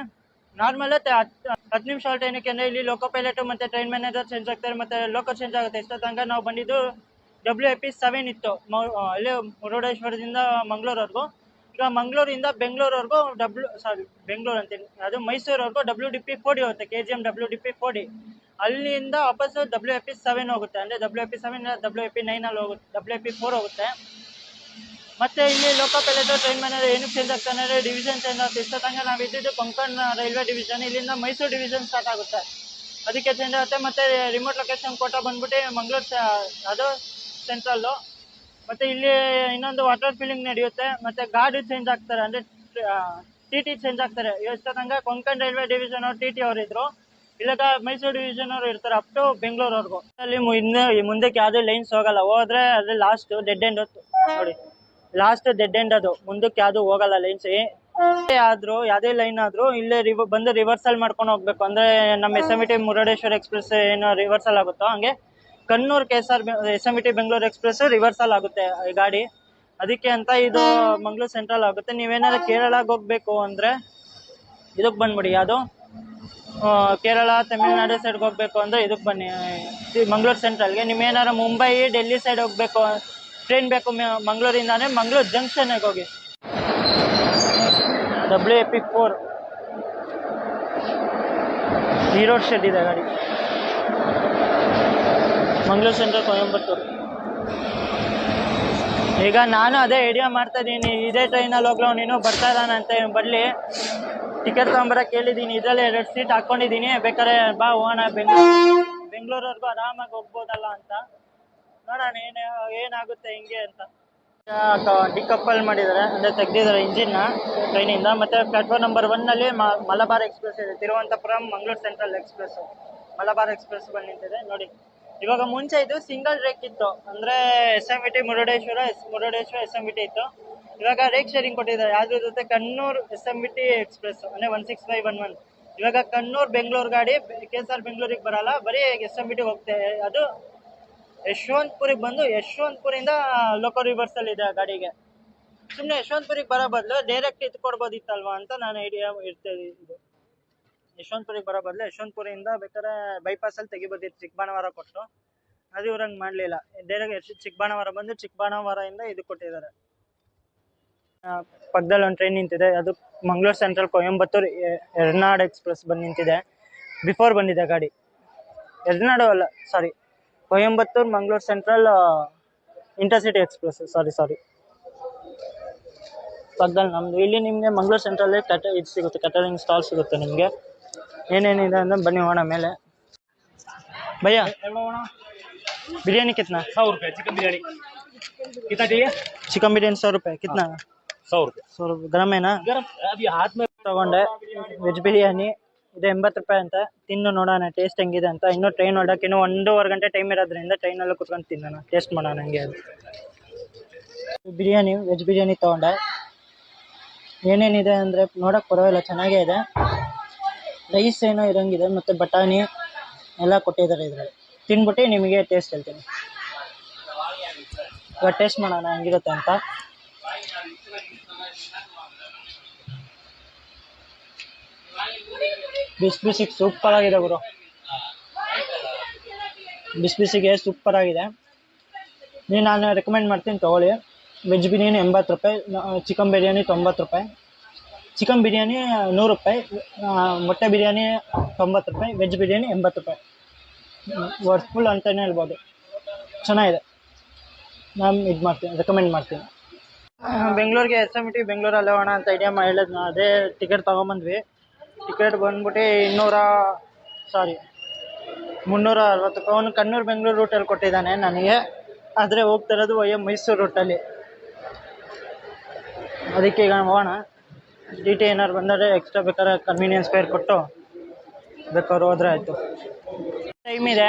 ನಾರ್ಮಲ್ 10 ನಿಮಿಷ ಹಾಲ್ಟ್ ಏನಕ್ಕೆ ಅಂದರೆ, ಇಲ್ಲಿ ಲೋಕೋ ಪೈಲಟು ಮತ್ತು ಟ್ರೈನ್ ಮ್ಯಾನೇಜರ್ ಚೇಂಜ್ ಆಗ್ತಾರೆ, ಮತ್ತು ಲೋಕೋ ಚೇಂಜ್ ಆಗುತ್ತೆ. ಎಷ್ಟೋ ತನಕ ನಾವು ಬಂದಿದ್ದು WIP7 ಇತ್ತು, ಅಲ್ಲೇ ಮುರುಡೇಶ್ವರದಿಂದ ಮಂಗಳೂರವರೆಗೂ. ಈಗ ಮಂಗಳೂರಿಂದ ಬೆಂಗಳೂರವರೆಗೂ ಬೆಂಗಳೂರು ಅಂತೀನಿ, ಅದು ಮೈಸೂರವರೆಗೂ WDP40 ಹೋಗುತ್ತೆ, KGM WDP40. ಅಲ್ಲಿಂದ ವಾಪಸ್ಸು WIP7 ಹೋಗುತ್ತೆ, ಅಂದರೆ WIP7 WIP9 ಹೋಗುತ್ತೆ, WIP4 ಹೋಗುತ್ತೆ. ಮತ್ತು ಇಲ್ಲಿ ಲೋಕೋ ಪೈಲಟು ಟ್ರೈನ್ ಮ್ಯಾನೇಜರ್ ಏನಕ್ಕೆ ಚೇಂಜ್ ಆಗ್ತಾನೆ ಅಂದರೆ, ಡಿವಿಷನ್ ಚೇಂಜ್ ಆಗುತ್ತೆ. ಇಷ್ಟ ತನಕ ನಾವು ಇದ್ದಿದ್ದು ಕೊಂಕಣ್ ರೈಲ್ವೆ ಡಿವಿಷನ್, ಇಲ್ಲಿಂದ ಮೈಸೂರು ಡಿವಿಷನ್ ಸ್ಟಾರ್ಟ್ ಆಗುತ್ತೆ, ಅದಕ್ಕೆ ಚೇಂಜ್ ಆಗುತ್ತೆ. ಮತ್ತು ರಿಮೋಟ್ ಲೊಕೇಶನ್ ಕೋಟ ಬಂದ್ಬಿಟ್ಟು ಮಂಗಳೂರು ಅದು ಸೆಂಟ್ರಲ್ಲು. ಮತ್ತು ಇಲ್ಲಿ ಇನ್ನೊಂದು ವಾಟರ್ ಫಿಲ್ಲಿಂಗ್ ನಡೆಯುತ್ತೆ, ಮತ್ತು ಗಾಡಿ ಚೇಂಜ್ ಆಗ್ತಾರೆ, ಅಂದರೆ TT ಚೇಂಜ್ ಆಗ್ತಾರೆ. ಇಷ್ಟ ತನಕ ಕೊಂಕಣ್ ರೈಲ್ವೆ ಡಿವಿಷನ್ ಅವ್ರು TT ಅವರಿದ್ದರು, ಇವಾಗ ಮೈಸೂರು ಡಿವಿಷನ್ ಅವರು ಇರ್ತಾರೆ ಅಪ್ ಟು ಬೆಂಗಳೂರವರೆಗೂ. ಅಲ್ಲಿ ಮುಂದಕ್ಕೆ ಯಾವುದೇ ಲೈನ್ಸ್ ಹೋಗಲ್ಲ, ಹೋದರೆ ಅದು ಲಾಸ್ಟ್ ಡೆಡ್ ಎಂಡ್ ನೋಡಿ, ಲಾಸ್ಟ್ ಡೆಡ್ ಎಂಡ್ ಅದು, ಮುಂದಕ್ಕೆ ಯಾವುದು ಹೋಗಲ್ಲ ಲೈನ್ಸ್. ಆದರೂ ಯಾವುದೇ ಲೈನ್ ಆದರೂ ಇಲ್ಲೇ ಬಂದು ರಿವರ್ಸಲ್ ಮಾಡ್ಕೊಂಡು ಹೋಗ್ಬೇಕು. ಅಂದರೆ ನಮ್ಮ SMT ಮುರುಡೇಶ್ವರ ಎಕ್ಸ್ಪ್ರೆಸ್ ಏನು ರಿವರ್ಸಲ್ ಆಗುತ್ತೋ, ಹಂಗೆ Kannur SMT Bengaluru express reversal ಆಗುತ್ತೆ ಈ ಗಾಡಿ. ಅದಕ್ಕೆ ಅಂತ ಇದು ಮಂಗಳೂರು ಸೆಂಟ್ರಲ್ ಆಗುತ್ತೆ. ನೀವೇನಾದ್ರು ಕೇರಳಕ್ಕೆ ಹೋಗಬೇಕು ಅಂದರೆ ಇದಕ್ಕೆ ಬಂದ್ಬಿಡಿ, ಯಾವುದು ಕೇರಳ ತಮಿಳ್ನಾಡು ಸೈಡ್ಗೆ ಹೋಗಬೇಕು ಅಂದರೆ ಇದಕ್ಕೆ ಬನ್ನಿ, ಮಂಗಳೂರು ಸೆಂಟ್ರಲ್ಗೆ. ನೀವೇನಾರು ಮುಂಬೈ ಡೆಲ್ಲಿ ಸೈಡ್ ಹೋಗಬೇಕು, ಟ್ರೈನ್ ಬೇಕು ಮಂಗಳೂರಿಂದ ಅಂದರೆ ಮಂಗಳೂರು ಜಂಕ್ಷನ್ಗೆ ಹೋಗಿ. WIP4 ನೀರೋಡ್ ಶೆಡ್ ಇದೆ ಗಾಡಿ, ಮಂಗಳೂರು ಸೆಂಟ್ರಲ್ ಕೊಯಂಬತ್ತೂರು. ಈಗ ನಾನು ಅದೇ ಐಡಿಯಾ ಮಾಡ್ತಾಯಿದ್ದೀನಿ, ಇದೇ ಟ್ರೈನಲ್ಲಿ ಹೋಗ್ಲೋ ನೀನು ಬರ್ತಾ ಇದ್ದಾನಂತ, ಬರಲಿ ಟಿಕೆಟ್ ತೊಗೊಂಬರಕ್ಕೆ ಹೇಳಿದ್ದೀನಿ. ಇದರಲ್ಲಿ 2 ಸೀಟ್ ಹಾಕ್ಕೊಂಡಿದ್ದೀನಿ, ಬೇಕಾದ್ರೆ ಬಾ ಹೋಗೋಣ ಬೆಂಗಳೂರವರೆಗೂ ಆರಾಮಾಗಿ ಹೋಗ್ಬೋದಲ್ಲ ಅಂತ. ನೋಡೋಣ ಏನಾಗುತ್ತೆ ಹಿಂಗೆ ಅಂತ. ಡಿಕಪ್ಪಲ್ ಮಾಡಿದ್ದಾರೆ, ಅಂದರೆ ತೆಗ್ದಿದ್ದಾರೆ ಇಂಜಿನ್ನ ಟ್ರೈನಿಂದ. ಮತ್ತು ಪ್ಲಾಟ್ಫಾರ್ಮ್ ನಂಬರ್ 1ನಲ್ಲಿ ಮಲಬಾರ್ ಎಕ್ಸ್ಪ್ರೆಸ್ ಇದೆ, Thiruvananthapuram Mangaluru central express, Malabar express ಬಂದು ನಿಂತಿದೆ ನೋಡಿ. ಇವಾಗ ಮುಂಚೆ ಇದು ಸಿಂಗಲ್ ರೇಕ್ ಇತ್ತು, ಅಂದರೆ SMT ಮುರುಡೇಶ್ವರ SMT ಇತ್ತು. ಇವಾಗ ರೇಕ್ ಶೇರಿಂಗ್ ಕೊಟ್ಟಿದ್ದಾರೆ, ಯಾವ್ದು ಜೊತೆ ಕಣ್ಣೂರು SMT ಎಕ್ಸ್ಪ್ರೆಸ್, ಅಂದರೆ 16511. ಇವಾಗ ಕಣ್ಣೂರು ಬೆಂಗಳೂರು ಗಾಡಿ KSR ಬೆಂಗಳೂರಿಗೆ ಬರಲ್ಲ, ಬರೀ SMT ಹೋಗುತ್ತೆ. ಅದು ಯಶವಂತಪುರಿಗೆ ಬಂದು ಯಶವಂತಪುರಿಂದ ಲೋಕೋ ರಿವರ್ಸಲ್ ಇದೆ ಗಾಡಿಗೆ. ಸುಮ್ಮನೆ ಯಶವಂತಪುರಿಗೆ ಬರೋ ಬದಲು ಡೈರೆಕ್ಟ್ ಇದು ಕೊಡ್ಬೋದಿತ್ತಲ್ವ ಅಂತ ನಾನು ಐಡಿಯಾ ಇರ್ತೇವೆ. ಇದು ಯಶವಂತಪುರಿಗೆ ಬರೋ ಬದಲು ಯಶವಂತಪುರಿಂದ ಬೇಕಾದ್ರೆ ಬೈಪಾಸಲ್ಲಿ ತೆಗಿಬೋದಿತ್ತು ಚಿಕ್ಕಬಾಣವರ ಕೊಟ್ಟು, ಅದು ಇವ್ರಂಗೆ ಮಾಡಲಿಲ್ಲ. ಡೈರೆಕ್ಟ್ ಚಿಕ್ಕಬಾಣವರ ಬಂದು ಚಿಕ್ಕಬಾಣವರದಿಂದ ಇದು ಕೊಟ್ಟಿದ್ದಾರೆ. ಪಕ್ಕದಲ್ಲಿ ಒಂದು ಟ್ರೈನ್ ನಿಂತಿದೆ, ಅದು ಮಂಗಳೂರು ಸೆಂಟ್ರಲ್ ಕೊಯಂಬತ್ತೂರು ಎರ್ನಾಡ್ ಎಕ್ಸ್ಪ್ರೆಸ್ ಬಂದು ನಿಂತಿದೆ. ಬಿಫೋರ್ ಬಂದಿದೆ ಗಾಡಿ, ಎರ್ನಾಡು ಅಲ್ಲ sorry, Coimbatore Mangaluru central intercity express, sorry ಪಕ್ಕದಲ್ಲಿ ನಮ್ಮದು. ಇಲ್ಲಿ ನಿಮಗೆ ಮಂಗಳೂರು ಸೆಂಟ್ರಲ್ಲಿ ಇದು ಸಿಗುತ್ತೆ, ಕ್ಯಾಟರಿಂಗ್ ಸ್ಟಾಲ್ ಸಿಗುತ್ತೆ ನಿಮಗೆ. ಏನೇನಿದೆ ಅಂದರೆ ಬನ್ನಿ ಹೋಗೋಣ ಮೇಲೆ. भैया बिरयानी कितना? 100 रुपये चिकन बिरयानी। कितना चाहिए? चिकन बिरयानी 100 रुपये कितना? 100 रुपये। 100 रुपये गरम है ना? गरम अभी हाथ में ತಗೊಂಡೆ. ವೆಜ್ ಬಿರಿಯಾನಿ ಇದು 80 ರೂಪಾಯಿ ಅಂತ. ತಿನ್ನು ನೋಡೋಣ ಟೇಸ್ಟ್ ಹೆಂಗಿದೆ ಅಂತ. ಇನ್ನೂ ಟ್ರೈನ್ ಹೊಡೋಕೆ ಇನ್ನೂ 1.5 ಗಂಟೆ ಟೈಮ್ ಇರೋದ್ರಿಂದ ಟ್ರೈನಲ್ಲಿ ಕುತ್ಕೊಂಡು ತಿನ್ನೋಣ, ಟೇಸ್ಟ್ ಮಾಡೋಣ ಹಂಗೆ. ಅದು ಬಿರಿಯಾನಿ ವೆಜ್ ಬಿರಿಯಾನಿ ತೊಗೊಂಡೆ. ಏನೇನಿದೆ ಅಂದರೆ ನೋಡೋಕೆ ಪರವಾಗಿಲ್ಲ, ಚೆನ್ನಾಗೇ ಇದೆ. ರೈಸ್ ಏನೋ ಇರೋಂಗಿದೆ ಮತ್ತು ಬಟಾಣಿ ಎಲ್ಲ ಕೊಟ್ಟಿದ್ದಾರೆ ಇದರಲ್ಲಿ. ತಿನ್ಬಿಟ್ಟು ನಿಮಗೆ ಟೇಸ್ಟ್ ಹೇಳ್ತೀನಿ. ಇವಾಗ ಟೇಸ್ಟ್ ಮಾಡೋಣ ಹೆಂಗಿರುತ್ತೆ ಅಂತ. ಬಿಸಿಗೆ ಸೂಪರ್ ಆಗಿದೆ ಗುರು, ಬಿಸಿಗೆ ಸೂಪರ್ ಆಗಿದೆ. ನಾನು ರೆಕಮೆಂಡ್ ಮಾಡ್ತೀನಿ ತೊಗೊಳ್ಳಿ. ವೆಜ್ ಬಿರಿಯಾನಿ 80 ರೂಪಾಯಿ, ಚಿಕನ್ ಬಿರಿಯಾನಿ 90 ರೂಪಾಯಿ, ಚಿಕನ್ ಬಿರಿಯಾನಿ 100 ರೂಪಾಯಿ, ಮೊಟ್ಟೆ ಬಿರಿಯಾನಿ 90 ರೂಪಾಯಿ, ವೆಜ್ ಬಿರಿಯಾನಿ 80 ರೂಪಾಯಿ. ವರ್ತ್ಫುಲ್ ಅಂತಲೇ ಹೇಳ್ಬೋದು, ಚೆನ್ನಾಗಿದೆ. ನಾನು ಇದು ಮಾಡ್ತೀನಿ, ರೆಕಮೆಂಡ್ ಮಾಡ್ತೀನಿ. ಬೆಂಗಳೂರಿಗೆ SMT ಬೆಂಗಳೂರಲ್ಲಿ ಹೋಗೋಣ ಅಂತ ಐಡಿಯಾ ಹೇಳಿದ್ನ, ಅದೇ ಟಿಕೆಟ್ ತೊಗೊಂಬಂದ್ವಿ. ಟಿಕೆಟ್ ಬಂದ್ಬಿಟ್ಟು 360 ರೂಪಾಯಿ. ಅವನು ಕಣ್ಣೂರು ಬೆಂಗಳೂರು ರೂಟಲ್ಲಿ ಕೊಟ್ಟಿದ್ದಾನೆ ನನಗೆ, ಆದರೆ ಹೋಗ್ತಿರೋದು ಮೈಸೂರು ರೂಟಲ್ಲಿ. ಅದಕ್ಕೆ ಈಗ ಹೋಗೋಣ. ಟಿ ಏನಾರು ಬಂದರೆ ಎಕ್ಸ್ಟ್ರಾ ಬೇಕಾದ್ರೆ ಕನ್ವೀನಿಯನ್ಸ್ ಫೇರ್ ಕೊಟ್ಟು ಬೇಕಾದ್ರು ಹೋದ್ರೆ ಆಯಿತು. ಟೈಮ್ ಇದೆ.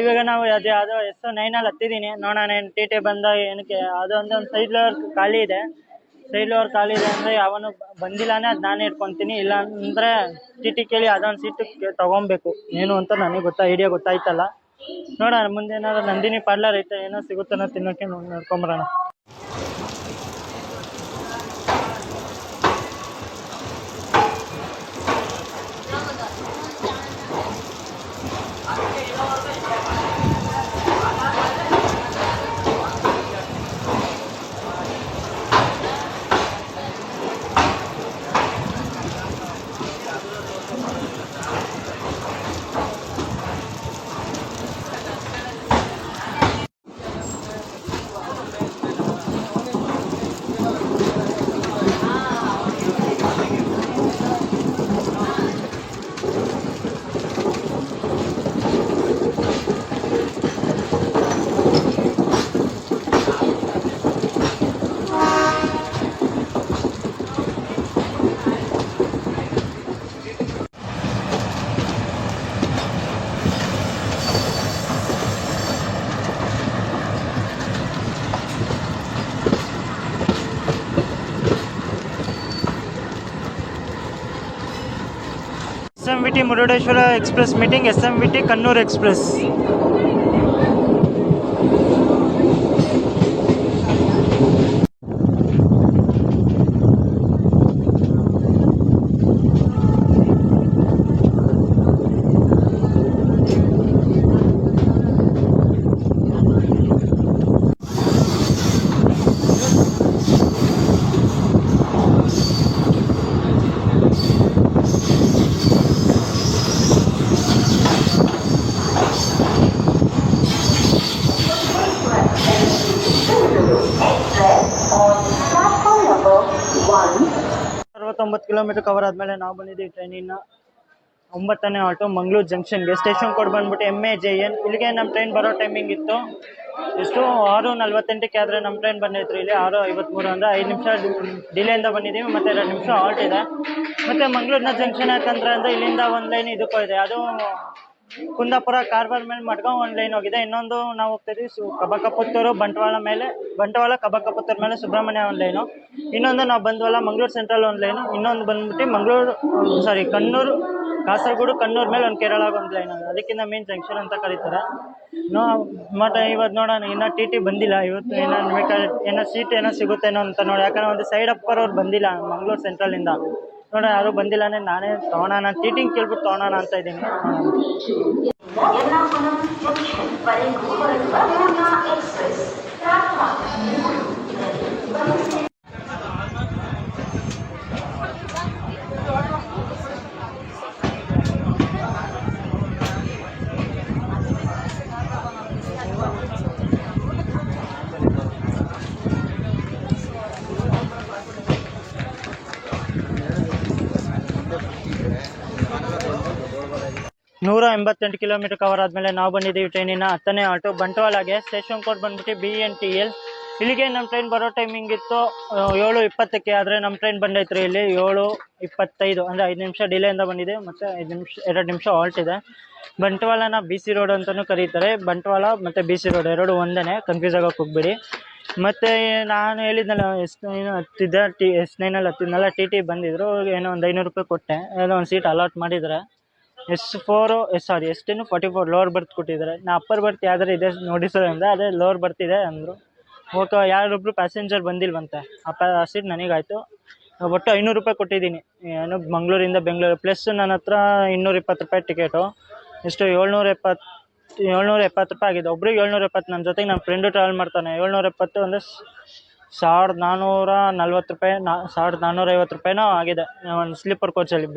ಇವಾಗ ನಾವು ಯಾವುದೋ SO9 ಹತ್ತಿದ್ದೀನಿ. ನೋಡೋಣ ಏನು ಟಿ ಬಂದಾಗ ಏನಕ್ಕೆ. ಅದೊಂದು ಸೈಡ್ ಲೋವರ್ ಖಾಲಿ ಇದೆ. ಸೈಡ್ ಲೋವರ್ ಖಾಲಿ ಇದೆ ಅಂದರೆ ಯಾವನು ಬಂದಿಲ್ಲಾನೆ ಅದು ನಾನೇ ಇಟ್ಕೊತೀನಿ. ಇಲ್ಲ ಅಂದರೆ ಟಿ ಕೇಳಿ ಅದೊಂದು ಸೀಟು ತೊಗೊಬೇಕು. ಏನು ಅಂತ ನನಗೆ ಐಡಿಯಾ ಗೊತ್ತಾಯ್ತಲ್ಲ. ನೋಡೋಣ ಮುಂದೆ ಏನಾದ್ರು ನಂದಿನಿ ಪಾರ್ಲರ್ ಐತೆ, ಏನೋ ಸಿಗುತ್ತಾನೋ ತಿನ್ನೋಕ್ಕೆ ನೋಡ್ಕೊಂಬರೋಣ. SMVT Murudeshwar express meeting, SMVT Kannur express. Kilometre cover ಆದಮೇಲೆ ನಾವು ಬಂದಿದ್ದೀವಿ ಟ್ರೈನಿನ 9ನೇ ಆಲ್ಟೋ ಮಂಗಳೂರು ಜಂಕ್ಷನ್ಗೆ. ಸ್ಟೇಷನ್ ಕೋಡ್ ಬಂದ್ಬಿಟ್ಟು MAJN. ಇಲ್ಲಿಗೆ ನಮ್ಮ ಟ್ರೈನ್ ಬರೋ ಟೈಮಿಂಗ್ ಇತ್ತು ಎಷ್ಟು 6:48ಕ್ಕೆ, ಆದರೆ ನಮ್ಮ ಟ್ರೈನ್ ಬಂದೈತ್ರಿ ಇಲ್ಲಿ 6:53 ಅಂದರೆ 5 ನಿಮಿಷ ಡಿಲೇಯಿಂದ ಬಂದಿದ್ದೀವಿ. ಮತ್ತು 2 ನಿಮಿಷ ಹಾಲ್ಟ್ ಇದೆ. ಮತ್ತು ಮಂಗಳೂರಿನ ಜಂಕ್ಷನ್ ಯಾಕಂದ್ರೆ ಅಂದರೆ ಇಲ್ಲಿಂದ ಒಂದು ಲೈನ್ ಇದಕ್ಕೂ ಇದೆ, ಅದು ಕುಂದಾಪುರ ಕಾರ್ವಾರ ಮೇಲೆ ಮಡ್ಗಾಂವ್ ಒಂದು ಲೈನ್ ಹೋಗಿದೆ. ಇನ್ನೊಂದು ನಾವು ಹೋಗ್ತಿದ್ವಿ ಕಬಕಪುತ್ತೂರು ಬಂಟ್ವಾಳ ಕಬಕಪುತ್ತೂರು ಮೇಲೆ ಸುಬ್ರಹ್ಮಣ್ಯ ಒಂದು ಲೈನು. ಇನ್ನೊಂದು ನಾವು ಬಂದ್ವಲ್ಲ ಮಂಗಳೂರು ಸೆಂಟ್ರಲ್ ಒಂದು ಲೈನು. ಇನ್ನೊಂದು ಬಂದ್ಬಿಟ್ಟು ಕಣ್ಣೂರು ಕಾಸರಗೋಡು ಕಣ್ಣೂರು ಮೇಲೆ ಒಂದು ಕೇರಳ ಒಂದು ಲೈನ್ ಇದೆ. ಅದಕ್ಕಿಂತ ಮೇನ್ ಜಂಕ್ಷನ್ ಅಂತ ಕರೀತಾರೆ. ಮತ್ತು ಇವತ್ತು ನೋಡೋಣ, ಇನ್ನೂ ಟಿ ಬಂದಿಲ್ಲ. ಇವತ್ತು ಏನೋ ಸೀಟ್ ಏನೋ ಸಿಗುತ್ತೇನೋ ಅಂತ ನೋಡಿ, ಯಾಕಂದರೆ ಒಂದು ಸೈಡ್ ಅಪ್ಪರ್ ಅವ್ರು ಬಂದಿಲ್ಲ ಮಂಗಳೂರು ಸೆಂಟ್ರಲಿಂದ. ನೋಡೋಣ ಯಾರು ಬಂದಿಲ್ಲ ಅಂದರೆ ನಾನೇ ತೊಗೊಳೋಣ, ಟಿಟಿಂಗ್ ಕೇಳ್ಬಿಟ್ಟು ತೊಗೊಳೋಣ ಅಂತ ಇದ್ದೀನಿ. 188 ಕಿಲೋಮೀಟರ್ ಕವರ್ ಆದಮೇಲೆ ನಾವು ಬಂದಿದ್ದೀವಿ ಟ್ರೈನಿನ 10ನೇ ಆಟೋ ಬಂಟ್ವಾಳಗೆ. ಸ್ಟೇಷನ್ ಕೋಡ್ ಬಂದ್ಬಿಟ್ಟು BNTL. ಇಲ್ಲಿಗೆ ನಮ್ಮ ಟ್ರೈನ್ ಬರೋ ಟೈಮಿಂಗ್ ಇತ್ತು 7:20ಕ್ಕೆ. ಆದರೆ ನಮ್ಮ ಟ್ರೈನ್ ಬಂದೈತ್ರಿ ಇಲ್ಲಿ 7:25, ಅಂದರೆ 5 ನಿಮಿಷ ಡಿಲೇಯಿಂದ ಬಂದಿದೆ. ಮತ್ತು 2 ನಿಮಿಷ ಹಾಲ್ಟ್ ಇದೆ. ಬಂಟ್ವಾಳನ BC ರೋಡ್ ಅಂತಲೂ ಕರೀತಾರೆ. ಬಂಟ್ವಾಳ ಮತ್ತು BC ರೋಡ್ ಎರಡು ಒಂದೇ, ಕನ್ಫ್ಯೂಸ್ ಆಗೋಕೆ ಹೋಗ್ಬೇಡಿ. ಮತ್ತು ನಾನು ಹೇಳಿದ್ನಲ್ಲ S9 ಹತ್ತಿದ್ದೆ, S9 ಹತ್ತಿದ್ನಲ್ಲ, TT ಬಂದಿದ್ರು. ಏನೋ ಒಂದು 500 ರೂಪಾಯಿ ಕೊಟ್ಟೆ, ಏನೋ ಒಂದು ಸೀಟ್ ಅಲಾಟ್ ಮಾಡಿದ್ದಾರೆ. S10 44 ಲೋವರ್ ಬರ್ತ್ ಕೊಟ್ಟಿದ್ದಾರೆ. ನಾ ಅಪ್ಪರ್ ಬರ್ತ್ ಯಾವ್ದಾರು ಇದೆ ನೋಡಿ ಸರ್ ಅಂದರೆ ಅದೇ ಲೋವರ್ ಬರ್ತಿದೆ ಅಂದರು. ಓಕೆ, ಯಾರೊಬ್ಬರು ಪ್ಯಾಸೆಂಜರ್ ಬಂದಿಲ್ವಂತೆ. ಆ ಸೀಟ್ ನನಗಾಯಿತು. ಒಟ್ಟು 500 ರೂಪಾಯಿ ಕೊಟ್ಟಿದ್ದೀನಿ. ಏನು ಮಂಗಳೂರಿಂದ ಬೆಂಗಳೂರು ಪ್ಲಸ್ ನನ್ನ ಹತ್ರ 220 ರೂಪಾಯಿ ಟಿಕೆಟು. ಎಷ್ಟು 770 ರೂಪಾಯಿ ಆಗಿದೆ. ಒಬ್ರಿಗೆ 770. ನನ್ನ ಜೊತೆಗೆ ನನ್ನ ಫ್ರೆಂಡು ಟ್ರಾವೆಲ್ ಮಾಡ್ತಾನೆ. 770 ಅಂದರೆ 1440 ರೂಪಾಯಿ, 1450 ರೂಪಾಯಿನೂ ಆಗಿದೆ ಒಂದು ಸ್ಲೀಪರ್ ಕೋಚಲ್ಲಿ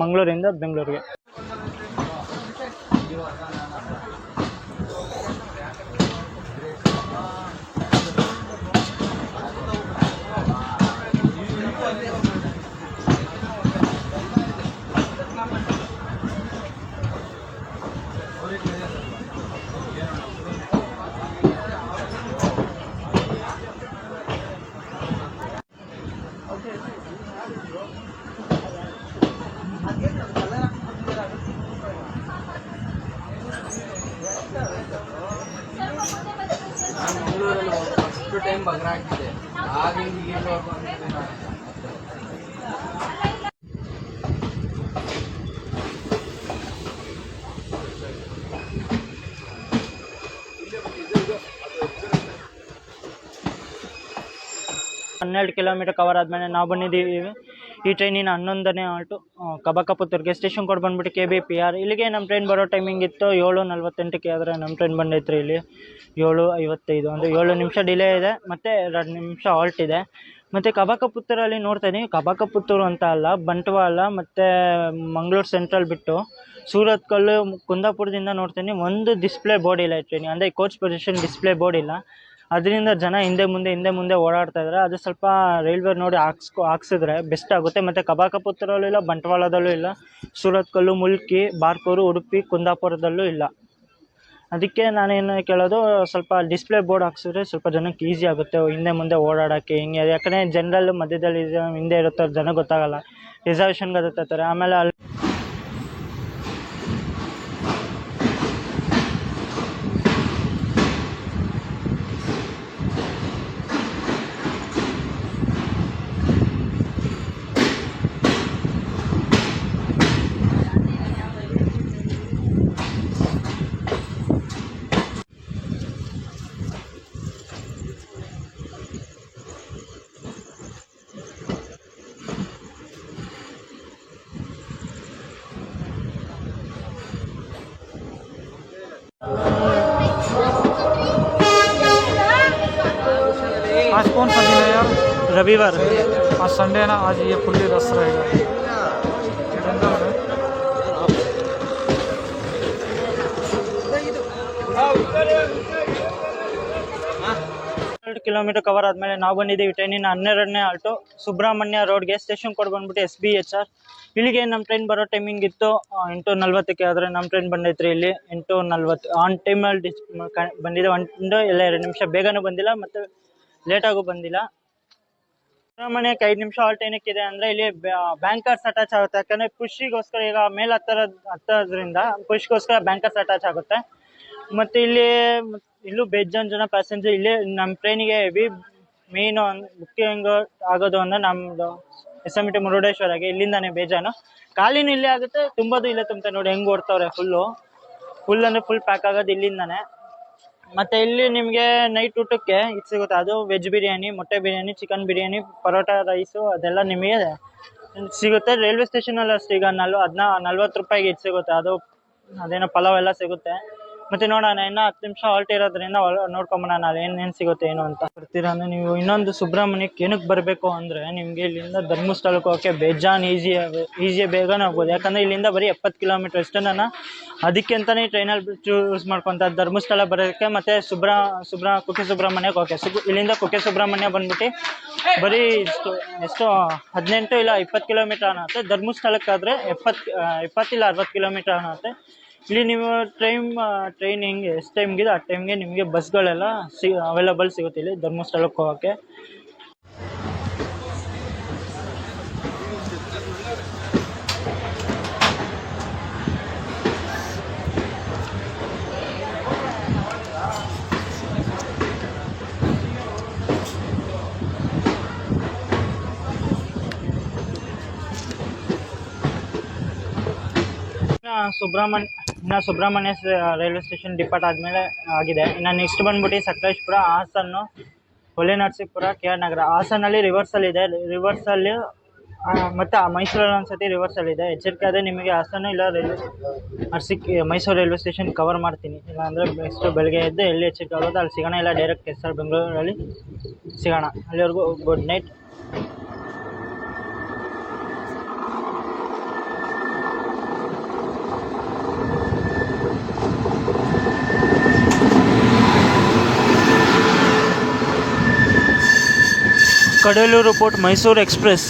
ಮಂಗಳೂರಿಂದ ಬೆಂಗಳೂರಿಗೆ. ಮಂಗಳೂರಲ್ಲಿ ಫಸ್ಟ್ ಟೈಮ್ ಬಗ್ರ ಹಾಕಿದೆ. ಆಗಿಂದ ಈಗಿನ 12 ಕಿಲೋಮೀಟರ್ ಕವರ್ ಆದಮೇಲೆ ನಾವು ಬಂದಿದ್ದೀವಿ ಈ ಟ್ರೈನಿನ 11ನೇ ಆಲ್ಟು ಕಬಕಪುತ್ತೂರ್ಗೆ. ಸ್ಟೇಷನ್ ಕೋಡ್ ಬಂದ್ಬಿಟ್ಟು KBPR. ಇಲ್ಲಿಗೆ ನಮ್ಮ ಟ್ರೈನ್ ಬರೋ ಟೈಮಿಂಗ್ ಇತ್ತು 7:48ಕ್ಕೆ. ಆದರೆ ನಮ್ಮ ಟ್ರೈನ್ ಬಂದೈತ್ರಿ ಇಲ್ಲಿ 7:55, ಅಂದರೆ 7 ನಿಮಿಷ ಡಿಲೇ ಇದೆ ಮತ್ತು 2 ನಿಮಿಷ ಹಾಲ್ಟ್ ಇದೆ. ಮತ್ತು ಕಬಕಪುತ್ತೂರಲ್ಲಿ ನೋಡ್ತಾಯಿದ್ದೀನಿ, ಕಬಕಪುತ್ತೂರು ಅಂತ ಅಲ್ಲ, ಬಂಟ್ವಾಳ ಮತ್ತು ಮಂಗಳೂರು ಸೆಂಟ್ರಲ್ ಬಿಟ್ಟು ಸೂರತ್ಕಲ್ಲು, ಕುಂದಾಪುರದಿಂದ ನೋಡ್ತೀನಿ ಒಂದು ಡಿಸ್ಪ್ಲೇ ಬೋರ್ಡ್ ಇಲ್ಲ ಈ ಟ್ರೈನಿಗೆ. ಅಂದರೆ ಕೋಚ್ ಪೊಸಿಷನ್ ಡಿಸ್ಪ್ಲೇ ಬೋರ್ಡ್ ಇಲ್ಲ. ಅದರಿಂದ ಜನ ಹಿಂದೆ ಮುಂದೆ ಓಡಾಡ್ತಾ ಇದ್ದಾರೆ. ಅದು ಸ್ವಲ್ಪ ರೈಲ್ವೆ ನೋಡಿ ಹಾಕ್ಸಿದ್ರೆ ಬೆಸ್ಟ್ ಆಗುತ್ತೆ. ಮತ್ತು ಕಬಕಪುತ್ತೂರಲ್ಲೂ ಇಲ್ಲ, ಬಂಟ್ವಾಳದಲ್ಲೂ ಇಲ್ಲ, ಸೂರತ್ಕಲ್ಲು, ಮುಲ್ಕಿ, ಬಾರ್ಕೂರು, ಉಡುಪಿ, ಕುಂದಾಪುರದಲ್ಲೂ ಇಲ್ಲ. ಅದಕ್ಕೆ ನಾನೇನು ಕೇಳೋದು, ಸ್ವಲ್ಪ ಡಿಸ್ಪ್ಲೇ ಬೋರ್ಡ್ ಹಾಕ್ಸಿದ್ರೆ ಸ್ವಲ್ಪ ಜನಕ್ಕೆ ಈಸಿ ಆಗುತ್ತೆ ಹಿಂದೆ ಮುಂದೆ ಓಡಾಡೋಕ್ಕೆ. ಹಿಂಗೆ ಯಾಕಂದರೆ ಜನರಲ್ ಮಧ್ಯದಲ್ಲಿ ಹಿಂದೆ ಇರುತ್ತೆ, ಜನ ಗೊತ್ತಾಗಲ್ಲ, ರಿಸರ್ವೇಷನ್ಗೆ ಹತ್ತಾರೆ. ಆಮೇಲೆ ಅಲ್ಲಿ आज कौन सा दिन है यार? रविवार, आज संडे है ना, आज ये फुल्ली रस रहेगा। जनरल में 2 ಕಿಲೋಮೀಟರ್ ಕವರ್ ಆದಮೇಲೆ ನಾವು ಬಂದಿದ್ದೀವಿ ಟ್ರೈನಿನ 12ನೇ ಆಲ್ಟು ಸುಬ್ರಹ್ಮಣ್ಯ ರೋಡ್ಗೆ. ಸ್ಟೇಷನ್ ಕೋಡ್ ಬಂದ್ಬಿಟ್ಟು SBHR. ಇಲ್ಲಿಗೆ ನಮ್ಮ ಟ್ರೈನ್ ಬರೋ ಟೈಮಿಂಗ್ ಇತ್ತು 8:40ಕ್ಕೆ. ಆದರೆ ನಮ್ಮ ಟ್ರೈನ್ ಬಂದೈತ್ರಿ ಇಲ್ಲಿ 8:40 ಆನ್ ಟೈಮಲ್ಲಿ ಬಂದಿದೆ. 2 ನಿಮಿಷ ಬೇಗನೂ ಬಂದಿಲ್ಲ ಮತ್ತು ಲೇಟಾಗೂ ಬಂದಿಲ್ಲ. ಸುಬ್ರಹ್ಮಣ್ಯಕ್ಕೆ 5 ನಿಮಿಷ ಹಾಲ್ಟ್ ಏನಕ್ಕಿದೆ ಅಂದರೆ ಇಲ್ಲಿ ಬ್ಯಾಂಕರ್ಸ್ ಅಟ್ಯಾಚ್ ಆಗುತ್ತೆ. ಯಾಕಂದರೆ ಪುಷ್ಗೋಸ್ಕರ ಈಗ ಮೇಲೆ ಹತ್ತೋದ್ರಿಂದ ಪುಷ್ಗೋಸ್ಕರ ಬ್ಯಾಂಕರ್ಸ್ ಅಟ್ಯಾಚ್ ಆಗುತ್ತೆ. ಮತ್ತು ಇಲ್ಲೂ ಬೇಜಾನ್ ಪ್ಯಾಸೆಂಜರ್ ಇಲ್ಲಿ ನಮ್ಮ ಟ್ರೈನಿಗೆ ಹೆವಿ ಮೇಯ್ನು ಬುಕ್ಕಿಂಗ್ ಆಗೋದು ಅಂದರೆ ನಮ್ಮದು SMT ಮುರುಡೇಶ್ವರಗೆ ಇಲ್ಲಿಂದಾನೆ ಬೇಜಾನು. ಖಾಲಿನೂ ಇಲ್ಲೇ ಆಗುತ್ತೆ, ತುಂಬೋದು ಇಲ್ಲೇ ತುಂಬ್ತಾರೆ. ನೋಡಿ ಹೆಂಗೆ ಓಡ್ತವ್ರೆ, ಫುಲ್ ಅಂದರೆ ಫುಲ್ ಪ್ಯಾಕ್ ಆಗೋದು ಇಲ್ಲಿಂದಾನೆ. ಮತ್ತು ಇಲ್ಲಿ ನಿಮಗೆ ನೈಟ್ ಊಟಕ್ಕೆ ಇದು ಸಿಗುತ್ತೆ, ಅದು ವೆಜ್ ಬಿರಿಯಾನಿ, ಮೊಟ್ಟೆ ಬಿರಿಯಾನಿ, ಚಿಕನ್ ಬಿರಿಯಾನಿ, ಪರೋಟ ರೈಸು ಅದೆಲ್ಲ ನಿಮಗೆ ಸಿಗುತ್ತೆ. ರೈಲ್ವೆ ಸ್ಟೇಷನಲ್ಲಿ ಅಷ್ಟು ಈಗ 40 ರೂಪಾಯಿಗೆ ಇದು ಸಿಗುತ್ತೆ. ಅದೇನೋ ಪಲಾವ್ ಎಲ್ಲ ಸಿಗುತ್ತೆ. ಮತ್ತೆ ನೋಡೋಣ ಇನ್ನು 10 ನಿಮಿಷ ಹಾಲ್ಟ್ ಇರೋದ್ರಿಂದ ನೋಡ್ಕೊಂಬರೋಣ ಅಲ್ಲಿ ಏನೇನು ಸಿಗುತ್ತೆ ಏನು ಅಂತ. ಬರ್ತೀರಾ ಅಂದ್ರೆ ನೀವು ಇನ್ನೊಂದು ಸುಬ್ರಹ್ಮಣ್ಯಕ್ಕೆ ಏನಕ್ಕೆ ಬರಬೇಕು ಅಂದರೆ ನಿಮಗೆ ಇಲ್ಲಿಂದ ಧರ್ಮಸ್ಥಳಕ್ಕೆ ಹೋಗೋಕ್ಕೆ ಬೇಜಾನ್ ಈಸಿ ಬೇಗನೆ ಹೋಗ್ಬೋದು. ಯಾಕಂದರೆ ಇಲ್ಲಿಂದ ಬರೀ 70 ಕಿಲೋಮೀಟರ್ ಅಷ್ಟೇ. ನಾನು ಅದಕ್ಕೆ ಅಂತಲೇ ಟ್ರೈನಲ್ಲಿ ಚೂಸ್ ಮಾಡ್ಕೊತ ಧರ್ಮಸ್ಥಳ ಬರೋಕ್ಕೆ ಮತ್ತು ಕುಕ್ಕೆ ಸುಬ್ರಹ್ಮಣ್ಯಕ್ಕೆ ಹೋಗೋಕ್ಕೆ. ಇಲ್ಲಿಂದ ಕುಕ್ಕೆ ಸುಬ್ರಹ್ಮಣ್ಯ ಬಂದ್ಬಿಟ್ಟು ಬರೀ ಎಷ್ಟು 18 ಇಲ್ಲ 20 ಕಿಲೋಮೀಟರ್ ಅನ್ನತ್ತೆ. ಧರ್ಮಸ್ಥಳಕ್ಕಾದರೆ 20 ಇಲ್ಲ 60 ಕಿಲೋಮೀಟರ್ ಅನ್ನತ್ತೆ. ಇಲ್ಲಿ ನೀವು ಟ್ರೈನ್ ಹೆಂಗೆ ಎಷ್ಟು ಟೈಮ್ಗಿದೆ ಆ ಟೈಮ್ಗೆ ನಿಮಗೆ ಬಸ್ಗಳೆಲ್ಲ ಅವೈಲಬಲ್ ಸಿಗುತ್ತೆ ಇಲ್ಲಿ ಧರ್ಮಸ್ಥಳಕ್ಕೆ ಹೋಗೋಕ್ಕೆ. ಸುಬ್ರಹ್ಮಣ್ಯ ರೈಲ್ವೆ ಸ್ಟೇಷನ್ ಡಿಪಾರ್ಟ್ ಆದಮೇಲೆ ಆಗಿದೆ. ಇನ್ನು ನೆಕ್ಸ್ಟ್ ಬಂದ್ಬಿಟ್ಟು ಸಕಲೇಶ್ಪುರ, ಹಾಸನ್ನು, ಹೊಳೆನರಸೀಪುರ, KR ನಗರ. ಹಾಸನಲ್ಲಿ ರಿವರ್ಸಲ್ಲಿದೆ, ರಿವರ್ಸಲ್ಲಿ ಮತ್ತು ಮೈಸೂರಲ್ಲಿ ಒಂದ್ಸತಿ ರಿವರ್ಸಲ್ಲಿದೆ. ಎಚ್ಚರಿಕೆ ಆದರೆ ನಿಮಗೆ ಹಾಸನ ಇಲ್ಲ ಮೈಸೂರು ರೈಲ್ವೆ ಸ್ಟೇಷನ್ ಕವರ್ ಮಾಡ್ತೀನಿ. ಇಲ್ಲಾಂದರೆ ನೆಕ್ಸ್ಟ್ ಬೆಳಗ್ಗೆ ಎದ್ದು ಎಲ್ಲಿ ಎಚ್ಚರಿಕೆ ಆಗೋದು ಅಲ್ಲಿ ಸಿಗೋಣ, ಇಲ್ಲ ಡೈರೆಕ್ಟ್ SR ಬೆಂಗಳೂರಲ್ಲಿ ಸಿಗೋಣ. ಅಲ್ಲಿವರೆಗೂ good night. Cuddalore port Mysuru express.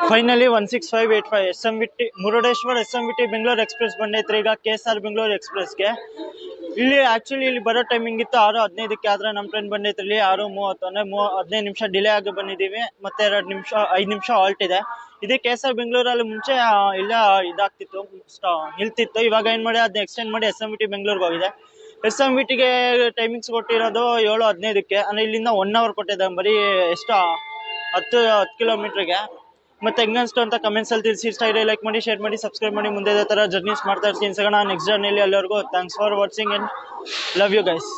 Finally 16585 SMVT Murudeshwar SMVT Bengaluru express ಬಂದೈತ್ರಿ ಈಗ KSR ಬೆಂಗಳೂರು ಎಕ್ಸ್ಪ್ರೆಸ್ಗೆ. ಇಲ್ಲಿ ಬರೋ ಟೈಮಿಂಗ್ ಇತ್ತು 6:15ಕ್ಕೆ, ಆದರೆ ನಮ್ಮ ಟ್ರೈನ್ ಬಂದೈತ್ರಿ ಇಲ್ಲಿ 6:30 ಅಂದರೆ 15 ನಿಮಿಷ ಡಿಲೇ ಆಗಿ ಬಂದಿದ್ದೀವಿ. ಮತ್ತೆ 5 ನಿಮಿಷ ಹಾಲ್ಟ್ ಇದೆ. ಇದೇ KSR ಬೆಂಗಳೂರಲ್ಲಿ ಮುಂಚೆ ಇಲ್ಲ ಇದಾಗ್ತಿತ್ತು, ನಿಲ್ತಿತ್ತು. ಇವಾಗ ಏನು ಮಾಡಿ ಅದನ್ನ ಎಕ್ಸ್ಟೆಂಡ್ ಮಾಡಿ SMVT ಬೆಂಗಳೂರಿಗೆ ಹೋಗಿದೆ. SMVTಗೆ ಟೈಮಿಂಗ್ಸ್ ಕೊಟ್ಟಿರೋದು 7:15ಕ್ಕೆ, ಅಂದರೆ ಇಲ್ಲಿಂದ 1 ಅವರ್ ಕೊಟ್ಟಿದ್ದಾರೆ ಬರೀ ಎಷ್ಟು 10 ಕಿಲೋಮೀಟ್ರಿಗೆ. ಮತ್ತೆ ಹೆಂಗನ್ಸ್ತು ಅಂತ ಕಮೆಂಟ್ಸಲ್ಲಿ ತಿಳಿಸಿ. ಇಷ್ಟ ಇದೆ ಲೈಕ್ ಮಾಡಿ, ಶೇರ್ ಮಾಡಿ, ಸಬ್ಸ್ಕ್ರೈಬ್ ಮಾಡಿ. ಮುಂದೆ ಇದೇ ಥರ ಜರ್ನೀಸ್ ಮಾಡ್ತಾ ಇರ್ತೀನಿ. ಸಿಗೋಣ ನೆಕ್ಸ್ಟ್ ಜರ್ನಿಲಿ. ಎಲ್ಲರಿಗೂ thanks for watching and love you guys.